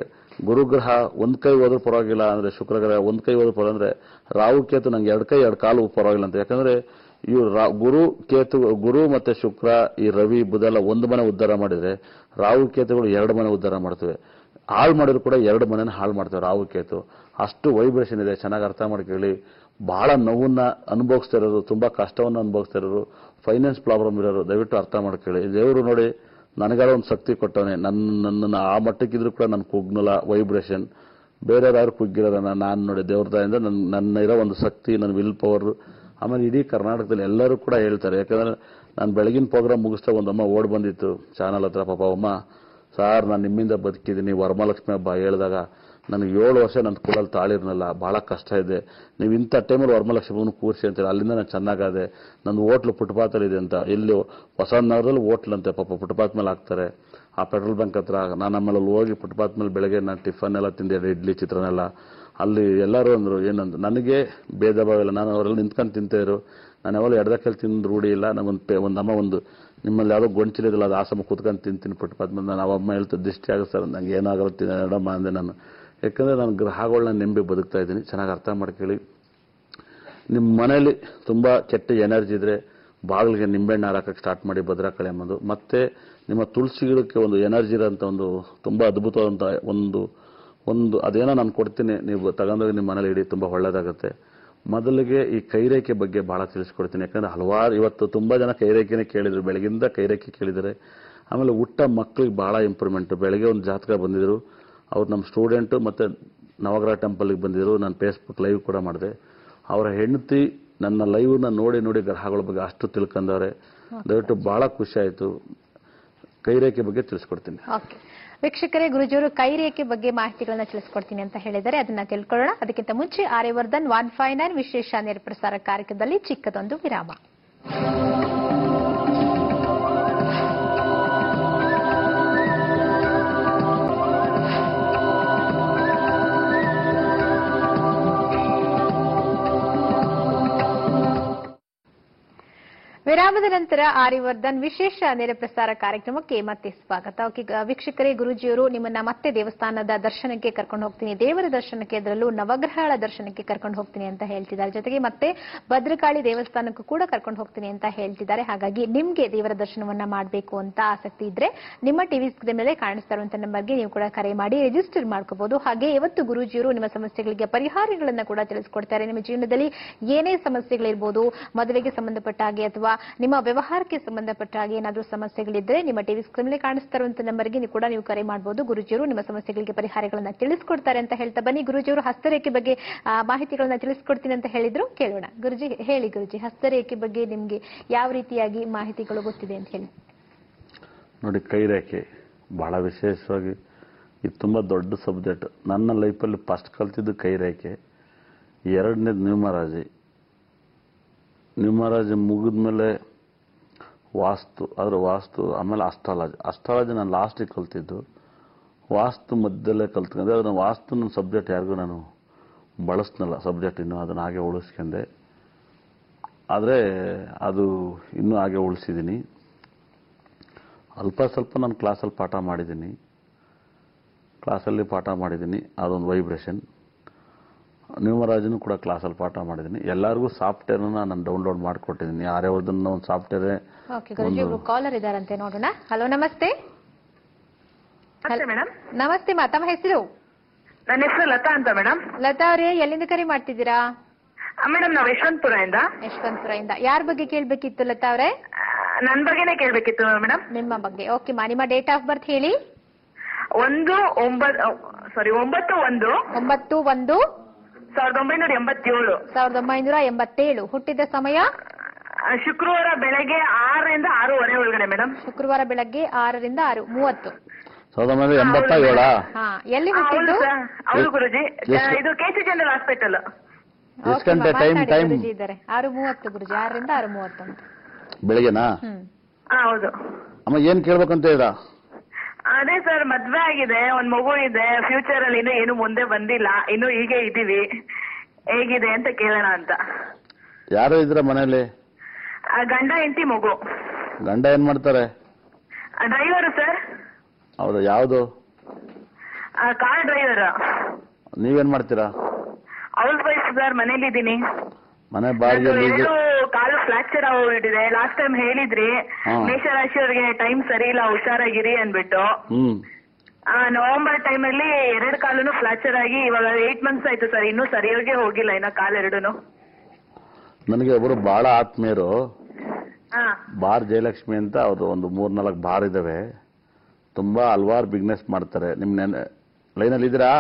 ಗುರುಗ್ರಹ ಒಂದ್ ಕೈ ಹೋದ್ರೂ ಪರವಾಗಿಲ್ಲ ಅಂದ್ರೆ, ಶುಕ್ರಗ್ರಹ ಒಂದ್ ಕೈ ಹೋದ್ರೂ ಪರವಾಗಿಲ್ಲ ಅಂದ್ರೆ, ರಾಹು ಕೇತು ನಂಗೆ 2 ಕೈ 2 ಕಾಲು ಪರವಾಗಿಲ್ಲ ಅಂತ. ಯಾಕಂದ್ರೆ ಇವು ಗುರು ಮತ್ತೆ ಶುಕ್ರ, ಈ ರವಿ ಬುಧ ಎಲ್ಲ ಒಂದು ಮನೆ ಉದ್ಧಾರ ಮಾಡಿದ್ರೆ, ರಾಹು ಕೇತುಗಳು 2 ಮನೆ ಉದ್ಧಾರ ಮಾಡ್ತವೆ. ಹಾಳು ಮಾಡಿದ್ರು ಕೂಡ 2 ಮನೆನ ಹಾಳು ಮಾಡ್ತವೆ ರಾಹು ಕೇತು. ಅಷ್ಟು ವೈಬ್ರೇಷನ್ ಇದೆ. ಚೆನ್ನಾಗಿ ಅರ್ಥ ಮಾಡ್ಕೊಳ್ಳಿ. ಬಹಳ ನೋವನ್ನ ಅನುಭವಿಸ್ತಾ ಇರೋರು, ತುಂಬಾ ಕಷ್ಟವನ್ನು ಅನುಭವಿಸ್ತಾ ಇರೋರು, ಫೈನಾನ್ಸ್ ಪ್ರಾಬ್ಲಮ್ ಇರೋರು ದಯವಿಟ್ಟು ಅರ್ಥ ಮಾಡ್ಕೊಳ್ಳಿ. ದೇವರು ನೋಡಿ ನನಗಾರ ಒಂದು ಶಕ್ತಿ ಕೊಟ್ಟವನೆ. ನನ್ನನ್ನು ಆ ಮಟ್ಟಕ್ಕಿದ್ರು ಕೂಡ ನನ್ನ ಕುಗ್ನಲ್ಲ ವೈಬ್ರೇಷನ್. ಬೇರೆ ಯಾರು ಕುಗ್ಗಿರೋದ ನಾನು ನೋಡಿ ದೇವ್ರದಾಯಿಂದ ನನ್ನ ಇರೋ ಒಂದು ಶಕ್ತಿ, ನನ್ನ ವಿಲ್ ಪವರ್. ಆಮೇಲೆ ಇಡೀ ಕರ್ನಾಟಕದಲ್ಲಿ ಎಲ್ಲರೂ ಕೂಡ ಹೇಳ್ತಾರೆ. ಯಾಕಂದ್ರೆ ನಾನು ಬೆಳಗಿನ ಪ್ರೋಗ್ರಾಮ್ ಮುಗಿಸ್ತಾ ಒಂದಮ್ಮ ಓಡ್ ಬಂದಿತ್ತು ಚಾನಲ್ ಹತ್ರ. ಪಾಪ ಅಮ್ಮ, ಸಾರ್ ನಾನು ನಿಮ್ಮಿಂದ ಬದುಕಿದ್ದೀನಿ, ವರಮಹಾಲಕ್ಷ್ಮಿ ಹಬ್ಬ ಹೇಳಿದಾಗ ನನಗೆ 7 ವರ್ಷ ನನ್ನ ಕುಲಲ್ಲಿ ತಾಳಿರ್ನಲ್ಲ, ಬಹಳ ಕಷ್ಟ ಇದೆ. ನೀವು ಇಂಥ ಟೈಮಲ್ಲಿ ವರಮಹಾಲಕ್ಷ್ಮಿ ಕೂರಿಸಿ ಅಂತೇಳಿ ಅಲ್ಲಿಂದ ನಾನು ಚೆನ್ನಾಗಾದೆ. ನನ್ನ ಹೋಟ್ಲು ಫುಟ್ಪಾತಲ್ಲಿ ಇದೆ ಅಂತ. ಇಲ್ಲಿ ಹೊಸನಗರದಲ್ಲಿ ಹೋಟ್ಲ್ ಅಂತೆ, ಪಾಪ ಫುಟ್ಪಾತ್ ಮೇಲೆ ಹಾಕ್ತಾರೆ ಆ ಪೆಟ್ರೋಲ್ ಬಂಕ್ ಹತ್ರ. ನಾನು ಆಮೇಲೆ ಹೋಗಿ ಫುಟ್ಪಾತ್ ಮೇಲೆ ಬೆಳಗ್ಗೆ ನಾನು ಟಿಫನ್ ಎಲ್ಲ ತಿಂದೆ, ಇಡ್ಲಿ ಚಿತ್ರಾನೆಲ್ಲ. ಅಲ್ಲಿ ಎಲ್ಲರೂ ಅಂದ್ರು ಏನಂತ, ನನಗೆ ಭೇದ ಭಾವ ಇಲ್ಲ, ನಾನು ಅವರೆಲ್ಲ ನಿಂತ್ಕೊಂಡು ತಿಂತಾ ಇರು. ನಾನು ಯಾವಾಗ ಎಡದಕ್ಕಲ್ಲಿ ತಿಂದು ರೂಢಿ ಇಲ್ಲ. ಒಂದಮ್ಮ ಒಂದು ನಿಮ್ಮಲ್ಲಿ ಯಾವುದೋ ಗೊಂಚಿಲಿರಲ್ಲ, ಅದು ಆಸಮ ಕೂತ್ಕೊಂಡು ತಿಂತೀನಿ ಫುಟ್ಪಾತ್ ಮೇಲೆ. ನಾನು ಅವಮ್ಮ ಹೇಳ್ತಾ ದೃಷ್ಟಿ ಆಗುತ್ತೆ ಸರ್, ನಂಗೆ ಏನಾಗುತ್ತೆ ಎಡಮ್ಮ ಅಂದೆ ನಾನು. ಯಾಕಂದ್ರೆ ನಾನು ಗ್ರಹಗಳನ್ನ ನೆಂಬಿ ಬದುಕ್ತಾ ಇದ್ದೀನಿ. ಚೆನ್ನಾಗಿ ಅರ್ಥ ಮಾಡ್ಕೊಳ್ಳಿ. ನಿಮ್ಮ ಮನೆಯಲ್ಲಿ ತುಂಬಾ ಕೆಟ್ಟ ಎನರ್ಜಿ ಇದ್ರೆ ಬಾಗಿಲಿಗೆ ನಿಂಬೆಹಣ್ಣು ಹಾಕಕ್ಕೆ ಸ್ಟಾರ್ಟ್ ಮಾಡಿ ಭದ್ರಕಾಳಿ ಅನ್ನೋದು. ಮತ್ತೆ ನಿಮ್ಮ ತುಳಸಿ ಗಿಡಕ್ಕೆ ಒಂದು ಎನರ್ಜಿ ಇರೋಂಥ ಒಂದು ತುಂಬಾ ಅದ್ಭುತವಾದಂಥ ಒಂದು ಅದೇನೋ ನಾನು ಕೊಡ್ತೀನಿ, ನೀವು ತಗೊಂಡೋಗಿ ನಿಮ್ಮ ಮನೇಲಿ ಇಡಿ, ತುಂಬಾ ಒಳ್ಳೇದಾಗುತ್ತೆ. ಮೊದಲಿಗೆ ಈ ಕೈರೇಖೆ ಬಗ್ಗೆ ಬಹಳ ತಿಳಿಸ್ಕೊಡ್ತೀನಿ. ಯಾಕಂದ್ರೆ ಹಲವಾರು ಇವತ್ತು ತುಂಬಾ ಜನ ಕೈರೇಖೆನೇ ಕೇಳಿದ್ರು, ಬೆಳಗಿಂದ ಕೈರೇಖೆ ಕೇಳಿದ್ದಾರೆ. ಆಮೇಲೆ ಹುಟ್ಟ ಮಕ್ಕಳಿಗೆ ಬಹಳ ಇಂಪ್ರೂವ್ಮೆಂಟ್. ಬೆಳಗ್ಗೆ ಒಂದು ಜಾತಕ ಬಂದಿದ್ರು, ಅವ್ರು ನಮ್ಮ ಸ್ಟೂಡೆಂಟ್ ಮತ್ತೆ ನವಗ್ರಹ ಟೆಂಪಲ್ಗೆ ಬಂದಿದ್ರು. ನಾನು ಫೇಸ್ಬುಕ್ ಲೈವ್ ಕೂಡ ಮಾಡಿದೆ. ಅವರ ಹೆಂಡತಿ ನನ್ನ ಲೈವ್ನ ನೋಡಿ ಗ್ರಹಗಳ ಬಗ್ಗೆ ಅಷ್ಟು ತಿಳ್ಕೊಂಡವ್ರೆ. ದಯವಿಟ್ಟು ಬಹಳ ಖುಷಿ ಆಯ್ತು. ಕೈರೇಖೆ ಬಗ್ಗೆ ತಿಳಿಸ್ಕೊಡ್ತೀನಿ. ವೀಕ್ಷಕರೇ, ಗುರುಜಿಯವರು ಕೈರೇಖೆ ಬಗ್ಗೆ ಮಾಹಿತಿಗಳನ್ನ ತಿಳಿಸ್ಕೊಡ್ತೀನಿ ಅಂತ ಹೇಳಿದರೆ ಅದನ್ನ ತಿಳ್ಕೊಳ್ಳೋಣ. ಅದಕ್ಕಿಂತ ಮುಂಚೆ ಆರ್ಯವರ್ಧನ್ 159 ವಿಶೇಷ ನೇರ ಪ್ರಸಾರ ಕಾರ್ಯಕ್ರಮದಲ್ಲಿ ಚಿಕ್ಕದೊಂದು ವಿರಾಮ. ವಿರಾಮದ ನಂತರ ಆರ್ಯವರ್ಧನ್ ವಿಶೇಷ ನೇರ ಪ್ರಸಾರ ಕಾರ್ಯಕ್ರಮಕ್ಕೆ ಮತ್ತೆ ಸ್ವಾಗತ. ವೀಕ್ಷಕರೇ, ಗುರೂಜಿಯವರು ನಿಮ್ಮನ್ನ ಮತ್ತೆ ದೇವಸ್ಥಾನದ ದರ್ಶನಕ್ಕೆ ಕರ್ಕೊಂಡು ಹೋಗ್ತೀನಿ, ದೇವರ ದರ್ಶನಕ್ಕೆ, ಅದರಲ್ಲೂ ನವಗ್ರಹಗಳ ದರ್ಶನಕ್ಕೆ ಕರ್ಕೊಂಡು ಹೋಗ್ತೀನಿ ಅಂತ ಹೇಳ್ತಿದ್ದಾರೆ. ಜೊತೆಗೆ ಮತ್ತೆ ಭದ್ರಕಾಳಿ ದೇವಸ್ಥಾನಕ್ಕೂ ಕೂಡ ಕರ್ಕೊಂಡು ಹೋಗ್ತೀನಿ ಅಂತ ಹೇಳ್ತಿದ್ದಾರೆ. ಹಾಗಾಗಿ ನಿಮ್ಗೆ ದೇವರ ದರ್ಶನವನ್ನ ಮಾಡಬೇಕು ಅಂತ ಆಸಕ್ತಿ ಇದ್ರೆ ನಿಮ್ಮ ಟಿವಿ ಸ್ಕ್ರೀನ್ ಮೇಲೆ ಕಾಣಿಸ್ತಾ ಇರುವಂತಹ ನಂಬರ್ಗೆ ನೀವು ಕೂಡ ಕರೆ ಮಾಡಿ ರಿಜಿಸ್ಟರ್ ಮಾಡ್ಕೋಬಹುದು. ಹಾಗೆ ಇವತ್ತು ಗುರೂಜಿಯವರು ನಿಮ್ಮ ಸಮಸ್ಯೆಗಳಿಗೆ ಪರಿಹಾರಗಳನ್ನ ಕೂಡ ತಿಳಿಸ್ಕೊಡ್ತಾರೆ. ನಿಮ್ಮ ಜೀವನದಲ್ಲಿ ಏನೇ ಸಮಸ್ಯೆಗಳಿರ್ಬೋದು, ಮದುವೆಗೆ ಸಂಬಂಧಪಟ್ಟ ಹಾಗೆ ಅಥವಾ ನಿಮ್ಮ ವ್ಯವಹಾರಕ್ಕೆ ಸಂಬಂಧಪಟ್ಟ ಹಾಗೆ ಏನಾದರೂ ಸಮಸ್ಯೆಗಳಿದ್ರೆ ನಿಮ್ಮ ಟಿವಿ ಸ್ಕ್ರೀನ್ ಮೇಲೆ ಕಾಣಿಸ್ತಾ ಇರುವಂತಹ ನಂಬರ್ಗೆ ನೀವು ಕರೆ ಮಾಡಬಹುದು. ಗುರೂಜಿಯವರು ನಿಮ್ಮ ಸಮಸ್ಯೆಗಳಿಗೆ ಪರಿಹಾರಗಳನ್ನ ತಿಳಿಸ್ಕೊಡ್ತಾರೆ ಅಂತ ಹೇಳ್ತಾ ಬನ್ನಿ. ಗುರೂಜಿಯವರು ಹಸ್ತರೇಖೆ ಬಗ್ಗೆ ಮಾಹಿತಿಗಳನ್ನ ತಿಳಿಸ್ಕೊಡ್ತೀನಿ ಅಂತ ಹೇಳಿದ್ರು, ಕೇಳೋಣ. ಗುರುಜಿ ಹೇಳಿ, ಗುರುಜಿ ಹಸ್ತರೇಖೆ ಬಗ್ಗೆ ನಿಮ್ಗೆ ಯಾವ ರೀತಿಯಾಗಿ ಮಾಹಿತಿಗಳು ಗೊತ್ತಿದೆ ಅಂತ ಹೇಳಿ. ನೋಡಿ, ಕೈರೇಖೆ ಬಹಳ ವಿಶೇಷವಾಗಿ ಇದು ತುಂಬಾ ದೊಡ್ಡ ಸಬ್ಜೆಕ್ಟ್. ನನ್ನ ಲೈಫಲ್ಲಿ ಫಸ್ಟ್ ಕಲ್ತಿದ್ದು ಕೈರೇಖೆ, ಎರಡನೇದು ನ್ಯೂಮರಾಜಿ ಮುಗಿದ್ಮೇಲೆ ವಾಸ್ತು, ಆಮೇಲೆ ಅಸ್ಟ್ರಾಲಜಿ ನಾನು ಲಾಸ್ಟಿಗೆ ಕಲ್ತಿದ್ದು. ವಾಸ್ತು ಮಧ್ಯದಲ್ಲೇ ಕಲ್ತ್ಕೊಂಡೆ. ಅದನ್ನು ವಾಸ್ತು ನನ್ನ ಸಬ್ಜೆಕ್ಟ್ ಯಾರಿಗೂ ನಾನು ಬಳಸ್ನಲ್ಲ ಸಬ್ಜೆಕ್ಟ್, ಇನ್ನೂ ಅದನ್ನು ಹಾಗೆ ಉಳಿಸ್ಕೊಂಡೆ. ಆದರೆ ಅದು ಇನ್ನೂ ಹಾಗೆ ಉಳಿಸಿದ್ದೀನಿ. ಸ್ವಲ್ಪ ನಾನು ಕ್ಲಾಸಲ್ಲಿ ಪಾಠ ಮಾಡಿದ್ದೀನಿ. ಅದೊಂದು ವೈಬ್ರೇಷನ್. ನ್ಯೂಮರಾಜನು ಕೂಡ ಕ್ಲಾಸಲ್ಲಿ ಪಾಠ ಮಾಡಿದ್ದೀನಿ. ಎಲ್ಲರಿಗೂ ಸಾಫ್ಟ್ವೇರ್ನ ನಾನು ಡೌನ್ಲೋಡ್ ಮಾಡಿಕೊಟ್ಟಿದ್ದೀನಿ. ಆರ್ಯವರ್ಧನ್ ಒಂದು ಸಾಫ್ಟ್ವೇರ್. ಕಾಲರ್ ಇದಾರಂತೆ, ನೋಡೋಣ. ಹಲೋ, ನಮಸ್ತೆ. ಮೇಡಮ್ ನಮಸ್ತೆ ಮಾ, ತಮ್ಮ ಹೆಸರು? ನನ್ನ ಹೆಸರು ಲತಾ ಅಂತ ಮೇಡಮ್. ಲತಾ ಅವರೇ, ಎಲ್ಲಿಂದ ಕರೆ ಮಾಡ್ತಿದ್ದೀರಾ? ಮೇಡಮ್ ನಾವು ಯಶವಂತಪುರದಿಂದ. ಯಾರ ಬಗ್ಗೆ ಕೇಳ್ಬೇಕಿತ್ತು ಲತಾ ಅವರೇ? ನನ್ನ ಬಗ್ಗೆನೇ ಕೇಳ್ಬೇಕಿತ್ತು ಮೇಡಮ್. ನಿಮ್ಮ ಬಗ್ಗೆ. ಓಕೆ ಮಾ, ನಿಮ್ಮ ಡೇಟ್ ಆಫ್ ಬರ್ತ್ ಹೇಳಿ. 9/1/1987. 1987. ಹುಟ್ಟಿದ ಸಮಯ ಶುಕ್ರವಾರ ಬೆಳಗ್ಗೆ 6 ರಿಂದ 6:30 ಒಳಗಡೆ ಮೇಡಮ್. ಶುಕ್ರವಾರ ಬೆಳಗ್ಗೆ 6 ರಿಂದ 6:30. 1987. ಎಲ್ಲಿ ಹುಟ್ಟಿದ್ದು? ಹೌದು ಗುರುಜಿ, ಇದು ಕೆಸಿ ಜನರಲ್ ಹಾಸ್ಪಿಟಲ್. ಎಷ್ಟು ಗಂಟೆ ಟೈಮ್? 6:30 ಗುರುಜಿ, 6 ರಿಂದ 6:30 ಬೆಳಗ್ಗೆನಾ? ಹೌದು. ಅಮ್ಮ ಏನ್ ಕೇಳ್ಬೇಕಂತ ಹೇಳಿದ? ಅದೇ ಸರ್, ಮದ್ವೆ ಆಗಿದೆ, ಒಂದ್ ಮಗು ಇದೆ, ಫ್ಯೂಚರ್ ಅಲ್ಲಿ ಇನ್ನೂ ಏನು ಮುಂದೆ ಬಂದಿಲ್ಲ, ಇನ್ನು ಹೀಗೆ ಇದೀವಿ, ಹೇಗಿದೆ ಅಂತ ಕೇಳೋಣ ಅಂತ. ಯಾರು ಇದ್ರ ಮನೇಲಿ? ಗಂಡ ಹೆಂಡತಿ ಮಗು. ಗಂಡ ಏನ್ ಮಾಡ್ತಾರೆ? Driver sir. ಹೌದಾ? ಯಾವ್ದು? Car driver. ನೀವೇನ್ ಮಾಡ್ತೀರಾ? ಹೌಸ್ ವೈಫ್ ಸರ್, ಮನೇಲಿ ಇದ್ದೀನಿ. ಮನೆ ಬಾಡಿಗೆ ಕಾಲು ಫ್ರಾಕ್ಚರ್ ಆಗೋಗ್ಬಿಟ್ಟಿದೆ. ಲಾಸ್ಟ್ ಟೈಮ್ ಹೇಳಿದ್ರಿ ಮೇಷರಾಶಿಯವರಿಗೆ ಟೈಮ್ ಸರಿ ಇಲ್ಲ, ಹುಷಾರಾಗಿರಿ ಅನ್ಬಿಟ್ಟು. ನವೆಂಬರ್ ಟೈಮ್ ಅಲ್ಲಿ 2 ಕಾಲನು ಫ್ರಾಕ್ಚರ್ ಆಗಿ ಇವಾಗ 8 ಮಂತ್ಸ್ ಆಯ್ತು ಸರ್, ಇನ್ನೂ ಸರಿಯಾಗಿ ಹೋಗಿಲ್ಲ ಇನ್ನ ಕಾಲೆರಡುನು. ನನಗೆ ಒಬ್ರು ಬಹಳ ಆತ್ಮೀಯರು, ಬಾರ್ ಜಯಲಕ್ಷ್ಮಿ ಅಂತ, ಅವ್ರು ಒಂದು 3-4 ಬಾರ್ ಇದಾವೆ, ತುಂಬಾ ಹಲವಾರು ಬಿಸ್ನೆಸ್ ಮಾಡ್ತಾರೆ. ನಿಮ್ ಲೈನಲ್ಲಿ ಇದ್ದೀರಾ?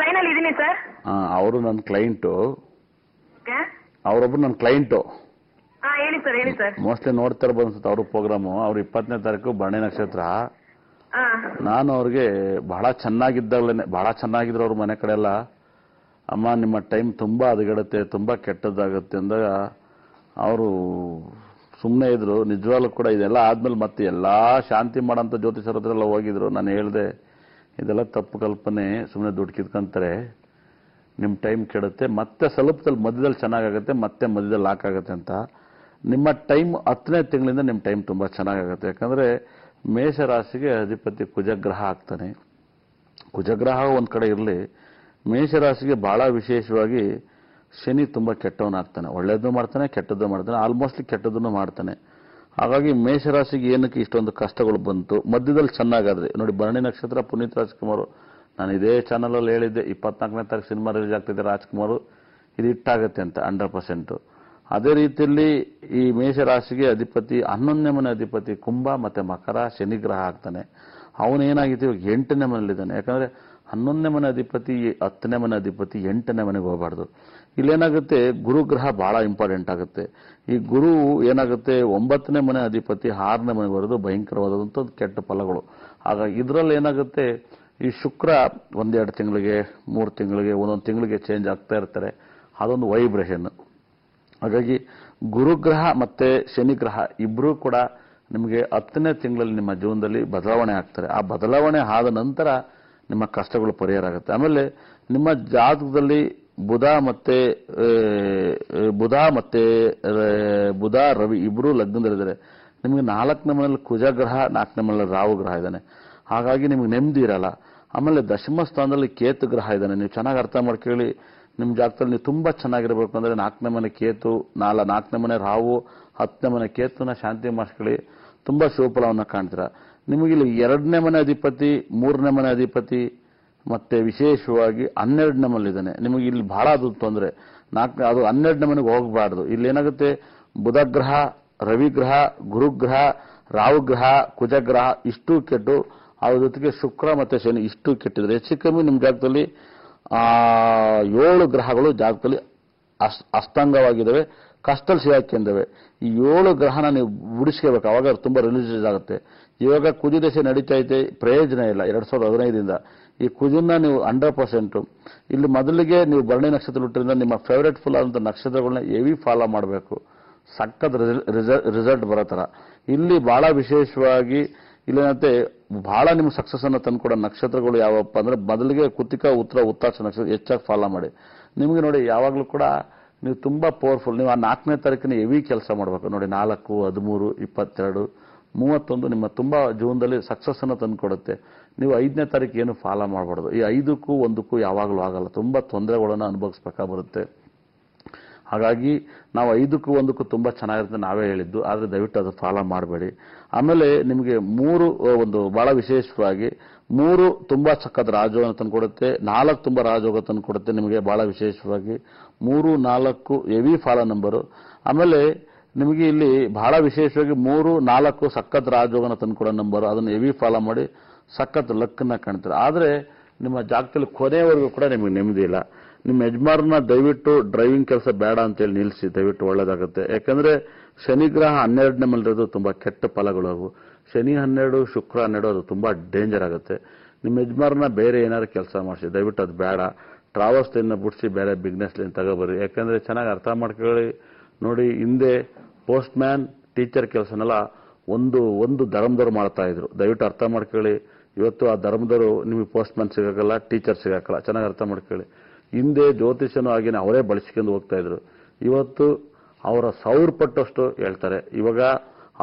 ಲೈನಲ್ಲಿ ಇದೀನಿ ಸರ್. ಅವರು ನನ್ನ ಕ್ಲೈಂಟು. ಅವರೊಬ್ರು ನನ್ನ ಕ್ಲೈಂಟು. ಹೇಳಿ ಸರ್, ಹೇಳಿ ಸರ್. ಮೋಸ್ಟ್ಲಿ ನೋಡ್ತಾರೆ ಅನ್ಸುತ್ತೆ ಅವರು ಪ್ರೋಗ್ರಾಮು. ಅವ್ರು 20ನೇ ತಾರೀಕು ಭರಣಿ ನಕ್ಷತ್ರ. ನಾನು ಅವ್ರಿಗೆ ಬಹಳ ಚೆನ್ನಾಗಿದ್ರು ಅವ್ರ ಮನೆ ಕಡೆ ಎಲ್ಲ. ಅಮ್ಮ ನಿಮ್ಮ ಟೈಮ್ ತುಂಬಾ ಹದಗೆಡುತ್ತೆ, ತುಂಬಾ ಕೆಟ್ಟದ್ದಾಗುತ್ತೆ ಅಂದಾಗ ಅವರು ಸುಮ್ಮನೆ ಇದ್ರು. ನಿಜವಾಗ್ಲೂ ಕೂಡ ಇದೆಲ್ಲ ಆದ್ಮೇಲೆ ಮತ್ತೆ ಎಲ್ಲಾ ಶಾಂತಿ ಮಾಡೋಂಥ ಜ್ಯೋತಿಷರ ಹತ್ರ ಎಲ್ಲ ಹೋಗಿದ್ರು. ನಾನು ಹೇಳಿದೆ, ಇದೆಲ್ಲ ತಪ್ಪು ಕಲ್ಪನೆ, ಸುಮ್ಮನೆ ದುಡ್ಡು ಕಿತ್ಕೊಂತಾರೆ, ನಿಮ್ಮ ಟೈಮ್ ಕೆಡುತ್ತೆ, ಮತ್ತೆ ಸ್ವಲ್ಪದಲ್ಲಿ ಮಧ್ಯದಲ್ಲಿ ಚೆನ್ನಾಗಾಗುತ್ತೆ, ಮತ್ತೆ ಮಧ್ಯದಲ್ಲಿ ಲಾಕ್ ಆಗುತ್ತೆ ಅಂತ. ನಿಮ್ಮ ಟೈಮ್ 10ನೇ ತಿಂಗಳಿಂದ ನಿಮ್ಮ ಟೈಮ್ ತುಂಬಾ ಚೆನ್ನಾಗಾಗುತ್ತೆ. ಯಾಕಂದ್ರೆ ಮೇಷರಾಶಿಗೆ ಅಧಿಪತಿ ಕುಜಗ್ರಹ ಆಗ್ತಾನೆ. ಕುಜಗ್ರಹ ಒಂದ್ ಕಡೆ ಇರಲಿ, ಮೇಷರಾಶಿಗೆ ಬಹಳ ವಿಶೇಷವಾಗಿ ಶನಿ ತುಂಬಾ ಕೆಟ್ಟವನಾಗ್ತಾನೆ. ಒಳ್ಳೇದು ಮಾಡ್ತಾನೆ, ಕೆಟ್ಟದ್ದು ಮಾಡ್ತಾನೆ, ಆಲ್ಮೋಸ್ಟ್ ಕೆಟ್ಟದನ್ನು ಮಾಡ್ತಾನೆ. ಹಾಗಾಗಿ ಮೇಷರಾಶಿಗೆ ಏನಕ್ಕೆ ಇಷ್ಟೊಂದು ಕಷ್ಟಗಳು ಬಂತು? ಮಧ್ಯದಲ್ಲಿ ಚೆನ್ನಾಗಾದ್ರೆ ನೋಡಿ, ಭರಣಿ ನಕ್ಷತ್ರ, ಪುನೀತ್ ರಾಜ್ಕುಮಾರ್, ನಾನು ಇದೇ ಚಾನಲ್ ಅಲ್ಲಿ ಹೇಳಿದ್ದೆ, 24ನೇ ತಾರೀಕು ಸಿನಿಮಾ ರಿಲೀಸ್ ಆಗ್ತಿದೆ ರಾಜ್ಕುಮಾರ್, ಇದು ಹಿಟ್ಟಾಗತ್ತೆ ಅಂತ 100%. ಅದೇ ರೀತಿಯಲ್ಲಿ ಈ ಮೇಷರಾಶಿಗೆ ಅಧಿಪತಿ 11ನೇ ಮನೆ ಅಧಿಪತಿ ಕುಂಭ ಮತ್ತೆ ಮಕರ, ಶನಿಗ್ರಹ ಆಗ್ತಾನೆ. ಅವನೇನಾಗಿತ್ತು, ಇವಾಗ 8ನೇ ಮನೇಲಿದ್ದಾನೆ. ಯಾಕಂದ್ರೆ 11ನೇ ಮನೆ ಅಧಿಪತಿ 10ನೇ ಮನೆ ಅಧಿಪತಿ 8ನೇ ಮನೆಗೆ ಹೋಗಬಾರ್ದು. ಇಲ್ಲೇನಾಗುತ್ತೆ, ಗುರುಗ್ರಹ ಬಹಳ ಇಂಪಾರ್ಟೆಂಟ್ ಆಗುತ್ತೆ. ಈ ಗುರು ಏನಾಗುತ್ತೆ, 9ನೇ ಮನೆ ಅಧಿಪತಿ 6ನೇ ಮನೆಗೆ ಬರೋದು ಭಯಂಕರವಾದಂಥ ಕೆಟ್ಟ ಫಲಗಳು. ಹಾಗಾಗಿ ಇದರಲ್ಲಿ ಏನಾಗುತ್ತೆ, ಈ ಶುಕ್ರ 1-2 ತಿಂಗಳಿಗೆ, 3 ತಿಂಗಳಿಗೆ, 1 ತಿಂಗಳಿಗೆ ಚೇಂಜ್ ಆಗ್ತಾ ಇರ್ತಾರೆ. ಅದೊಂದು ವೈಬ್ರೇಷನ್. ಹಾಗಾಗಿ ಗುರುಗ್ರಹ ಮತ್ತೆ ಶನಿಗ್ರಹ ಇಬ್ಬರೂ ಕೂಡ ನಿಮಗೆ 10ನೇ ತಿಂಗಳಲ್ಲಿ ನಿಮ್ಮ ಜೀವನದಲ್ಲಿ ಬದಲಾವಣೆ ಆಗ್ತಾರೆ. ಆ ಬದಲಾವಣೆ ಆದ ನಂತರ ನಿಮ್ಮ ಕಷ್ಟಗಳು ಪರಿಹಾರ ಆಗುತ್ತೆ. ಆಮೇಲೆ ನಿಮ್ಮ ಜಾತಕದಲ್ಲಿ ಬುಧ ರವಿ ಇಬ್ರು ಲಗ್ನದಲ್ಲಿದ್ದಾರೆ. ನಿಮಗೆ 4ನೇ ಮನೆಯಲ್ಲಿ ಕುಜಗ್ರಹ, 4ನೇ ಮನೆಯಲ್ಲಿ ರಾಹು ಗ್ರಹ ಇದ್ದಾನೆ. ಹಾಗಾಗಿ ನಿಮ್ಗೆ ನೆಮ್ಮದಿ ಇರಲ್ಲ. ಆಮೇಲೆ ದಶಮ ಸ್ಥಾನದಲ್ಲಿ ಕೇತು ಗ್ರಹ ಇದ್ದಾನೆ. ನೀವು ಚೆನ್ನಾಗಿ ಅರ್ಥ ಮಾಡ್ಕೊಳ್ಳಿ. ನಿಮ್ ಜಾಗದಲ್ಲಿ ನೀವು ತುಂಬಾ ಚೆನ್ನಾಗಿರ್ಬೇಕು ಅಂದ್ರೆ 4ನೇ ಮನೆ ಕೇತು, 4ನೇ ಮನೆ ರಾಹು, 10ನೇ ಮನೆ ಕೇತುನ ಶಾಂತಿ ಮಾಡಿಸ್ಕೊಳ್ಳಿ. ತುಂಬಾ ಶುಭಫಲವನ್ನ ಕಾಣ್ತೀರಾ. ನಿಮಗೆ ಇಲ್ಲಿ 2ನೇ ಮನೆ ಅಧಿಪತಿ, 3ನೇ ಮನೆ ಅಧಿಪತಿ ಮತ್ತೆ ವಿಶೇಷವಾಗಿ 12ನೇ ಮನೆ ಇದ್ದಾನೆ. ನಿಮಗೆ ಇಲ್ಲಿ ಬಹಳ ಅದು ತೊಂದರೆ. ಅದು 12ನೇ ಮನೆಗೆ ಹೋಗಬಾರ್ದು. ಇಲ್ಲಿ ಏನಾಗುತ್ತೆ, ಬುಧಗ್ರಹ, ರವಿಗ್ರಹ, ಗುರುಗ್ರಹ, ರಾಹುಗ್ರಹ, ಕುಜಗ್ರಹ ಇಷ್ಟು ಕೆಟ್ಟು, ಅವ್ರ ಜೊತೆಗೆ ಶುಕ್ರ ಮತ್ತೆ ಶನಿ ಇಷ್ಟು ಕೆಟ್ಟಿದ್ರೆ ಹೆಚ್ಚು ಕಮ್ಮಿ ನಿಮ್ ಜಾಗದಲ್ಲಿ 7 ಗ್ರಹಗಳು ಜಾಗದಲ್ಲಿ ಅಸ್ತಂಗವಾಗಿದ್ದಾವೆ, ಕಷ್ಟದಲ್ಲಿ ಸಿಗಾಕೊಂಡಿವೆ. ಈ 7 ಗ್ರಹನ ನೀವು ಬಿಡಿಸ್ಕೋಬೇಕು. ಅವಾಗ ತುಂಬಾ ರಿಲೀಜಿಯಸ್ ಆಗುತ್ತೆ. ಇವಾಗ ಕುಜ ದಶೆ ನಡೀತಾ ಐತೆ, ಪ್ರಯೋಜನ ಇಲ್ಲ 2015ರಿಂದ. ಈ ಕುಜನ್ನ ನೀವು 100% ಇಲ್ಲಿ ಮೊದಲಿಗೆ ನೀವು ಭರಣಿ ನಕ್ಷತ್ರ ಹುಟ್ಟಿದ್ರಿಂದ ನಿಮ್ಮ ಫೇವರೇಟ್ ಫುಲ್ ಆದಂತ ನಕ್ಷತ್ರಗಳನ್ನ ಹೆವಿ ಫಾಲೋ ಮಾಡಬೇಕು. ಸಖತ್ ರಿಸಲ್ಟ್ ಬರೋ ತರ. ಇಲ್ಲಿ ಬಹಳ ವಿಶೇಷವಾಗಿ ಇಲ್ಲೇನಂತೆ ಬಹಳ ನಿಮ್ಗೆ ಸಕ್ಸಸ್ ಅನ್ನ ತಂದ್ಕೊಡೋ ನಕ್ಷತ್ರಗಳು ಯಾವಪ್ಪ ಅಂದ್ರೆ ಮೊದಲಿಗೆ ಕೃತಿಕಾ, ಉತ್ತರ, ಉತ್ತಾಕ್ಷ ನಕ್ಷತ್ರ ಹೆಚ್ಚಾಗಿ ಫಾಲೋ ಮಾಡಿ. ನಿಮಗೆ ನೋಡಿ ಯಾವಾಗಲೂ ಕೂಡ ನೀವು ತುಂಬಾ ಪವರ್ಫುಲ್. ನೀವು ಆ 4ನೇ ತಾರೀಕಿನ ಹೆವಿ ಕೆಲಸ ಮಾಡಬೇಕು ನೋಡಿ. 4, 13, 22, 31 ನಿಮ್ಮ ತುಂಬಾ ಜೀವನದಲ್ಲಿ ಸಕ್ಸಸ್ ಅನ್ನ ತಂದ್ಕೊಡುತ್ತೆ. ನೀವು 5ನೇ ತಾರೀಕು ಏನು ಫಾಲೋ ಮಾಡಬಾರ್ದು. ಈ 5ಕ್ಕೂ 1ಕ್ಕೂ ಯಾವಾಗಲೂ ಆಗಲ್ಲ. ತುಂಬಾ ತೊಂದರೆಗಳನ್ನು ಅನುಭವಿಸಬೇಕಾಗಿ ಬರುತ್ತೆ. ಹಾಗಾಗಿ ನಾವು 5ಕ್ಕೂ 1ಕ್ಕೂ ತುಂಬಾ ಚೆನ್ನಾಗಿರುತ್ತೆ ನಾವೇ ಹೇಳಿದ್ದು. ಆದ್ರೆ ದಯವಿಟ್ಟು ಅದು ಫಾಲೋ ಮಾಡಬೇಡಿ. ಆಮೇಲೆ ನಿಮಗೆ 3 ಒಂದು ಬಹಳ ವಿಶೇಷವಾಗಿ 3 ತುಂಬಾ ಸಖತ್ ರಾಜಯೋಗ ತಂದುಕೊಡುತ್ತೆ. 4 ತುಂಬಾ ರಾಜಯೋಗ ತಂದುಕೊಡುತ್ತೆ. ನಿಮಗೆ ಬಹಳ ವಿಶೇಷವಾಗಿ 3, 4 ಹೆವಿ ಫಾಲೋ ನಂಬರು. ಆಮೇಲೆ ನಿಮಗೆ ಇಲ್ಲಿ ಬಹಳ ವಿಶೇಷವಾಗಿ 3, 4 ಸಖತ್ ರಾಜಯೋಗನ ತಂದುಕೊಡೋ ನಂಬರು. ಅದನ್ನು ಹೆವಿ ಫಾಲೋ ಮಾಡಿ ಸಖತ್ ಲಕ್ಕನ್ನ ಕಾಣ್ತಾರೆ. ಆದ್ರೆ ನಿಮ್ಮ ಜಾಗದಲ್ಲಿ ಕೊನೆಯವರೆಗೂ ಕೂಡ ನಿಮಗೆ ನೆಮ್ಮದಿ ಇಲ್ಲ. ನಿಮ್ಮ ಯಜಮಾರನ್ನ ದಯವಿಟ್ಟು ಡ್ರೈವಿಂಗ್ ಕೆಲಸ ಬೇಡ ಅಂತೇಳಿ ನಿಲ್ಲಿಸಿ, ದಯವಿಟ್ಟು ಒಳ್ಳೇದಾಗುತ್ತೆ. ಯಾಕಂದ್ರೆ ಶನಿಗ್ರಹ 12ನೇ ಮನೆಯಿರೋದು ತುಂಬಾ ಕೆಟ್ಟ ಫಲಗಳು ಅವು. ಶನಿ 12, ಶುಕ್ರ 12 ಅದು ತುಂಬಾ ಡೇಂಜರ್ ಆಗುತ್ತೆ. ನಿಮ್ಮ ಯಜಮಾರನ್ನ ಬೇರೆ ಏನಾದ್ರು ಕೆಲಸ ಮಾಡಿಸಿ, ದಯವಿಟ್ಟು ಅದು ಬೇಡ. ಟ್ರಾವೆಲ್ಸ್ ಲೈನ್ನ ಬಿಡಿಸಿ ಬೇರೆ ಬಿಸ್ನೆಸ್ ಲೈನ್ ತಗೋಬರ್ರಿ. ಯಾಕಂದ್ರೆ ಚೆನ್ನಾಗಿ ಅರ್ಥ ಮಾಡ್ಕೊಳ್ಳಿ. ನೋಡಿ, ಹಿಂದೆ ಪೋಸ್ಟ್ ಮ್ಯಾನ್, ಟೀಚರ್ ಕೆಲಸನೆಲ್ಲ ಒಂದು ಧರ್ಮದವ್ರು ಮಾಡ್ತಾ ಇದ್ರು. ದಯವಿಟ್ಟು ಅರ್ಥ ಮಾಡ್ಕೊಳ್ಳಿ. ಇವತ್ತು ಆ ಧರ್ಮದವರು ನಿಮಗೆ ಪೋಸ್ಟ್ ಮ್ಯಾನ್ ಸಿಗಲ್ಲ, ಟೀಚರ್ ಸಿಗಲ್ಲ. ಚೆನ್ನಾಗಿ ಅರ್ಥ ಮಾಡ್ಕೊಳ್ಳಿ. ಹಿಂದೆ ಜ್ಯೋತಿಷನೂ ಆಗಿನ ಅವರೇ ಬಳಸ್ಕೊಂಡು ಹೋಗ್ತಾ ಇದ್ರು. ಇವತ್ತು ಅವರ 1000 ಪಟ್ಟಷ್ಟು ಹೇಳ್ತಾರೆ. ಇವಾಗ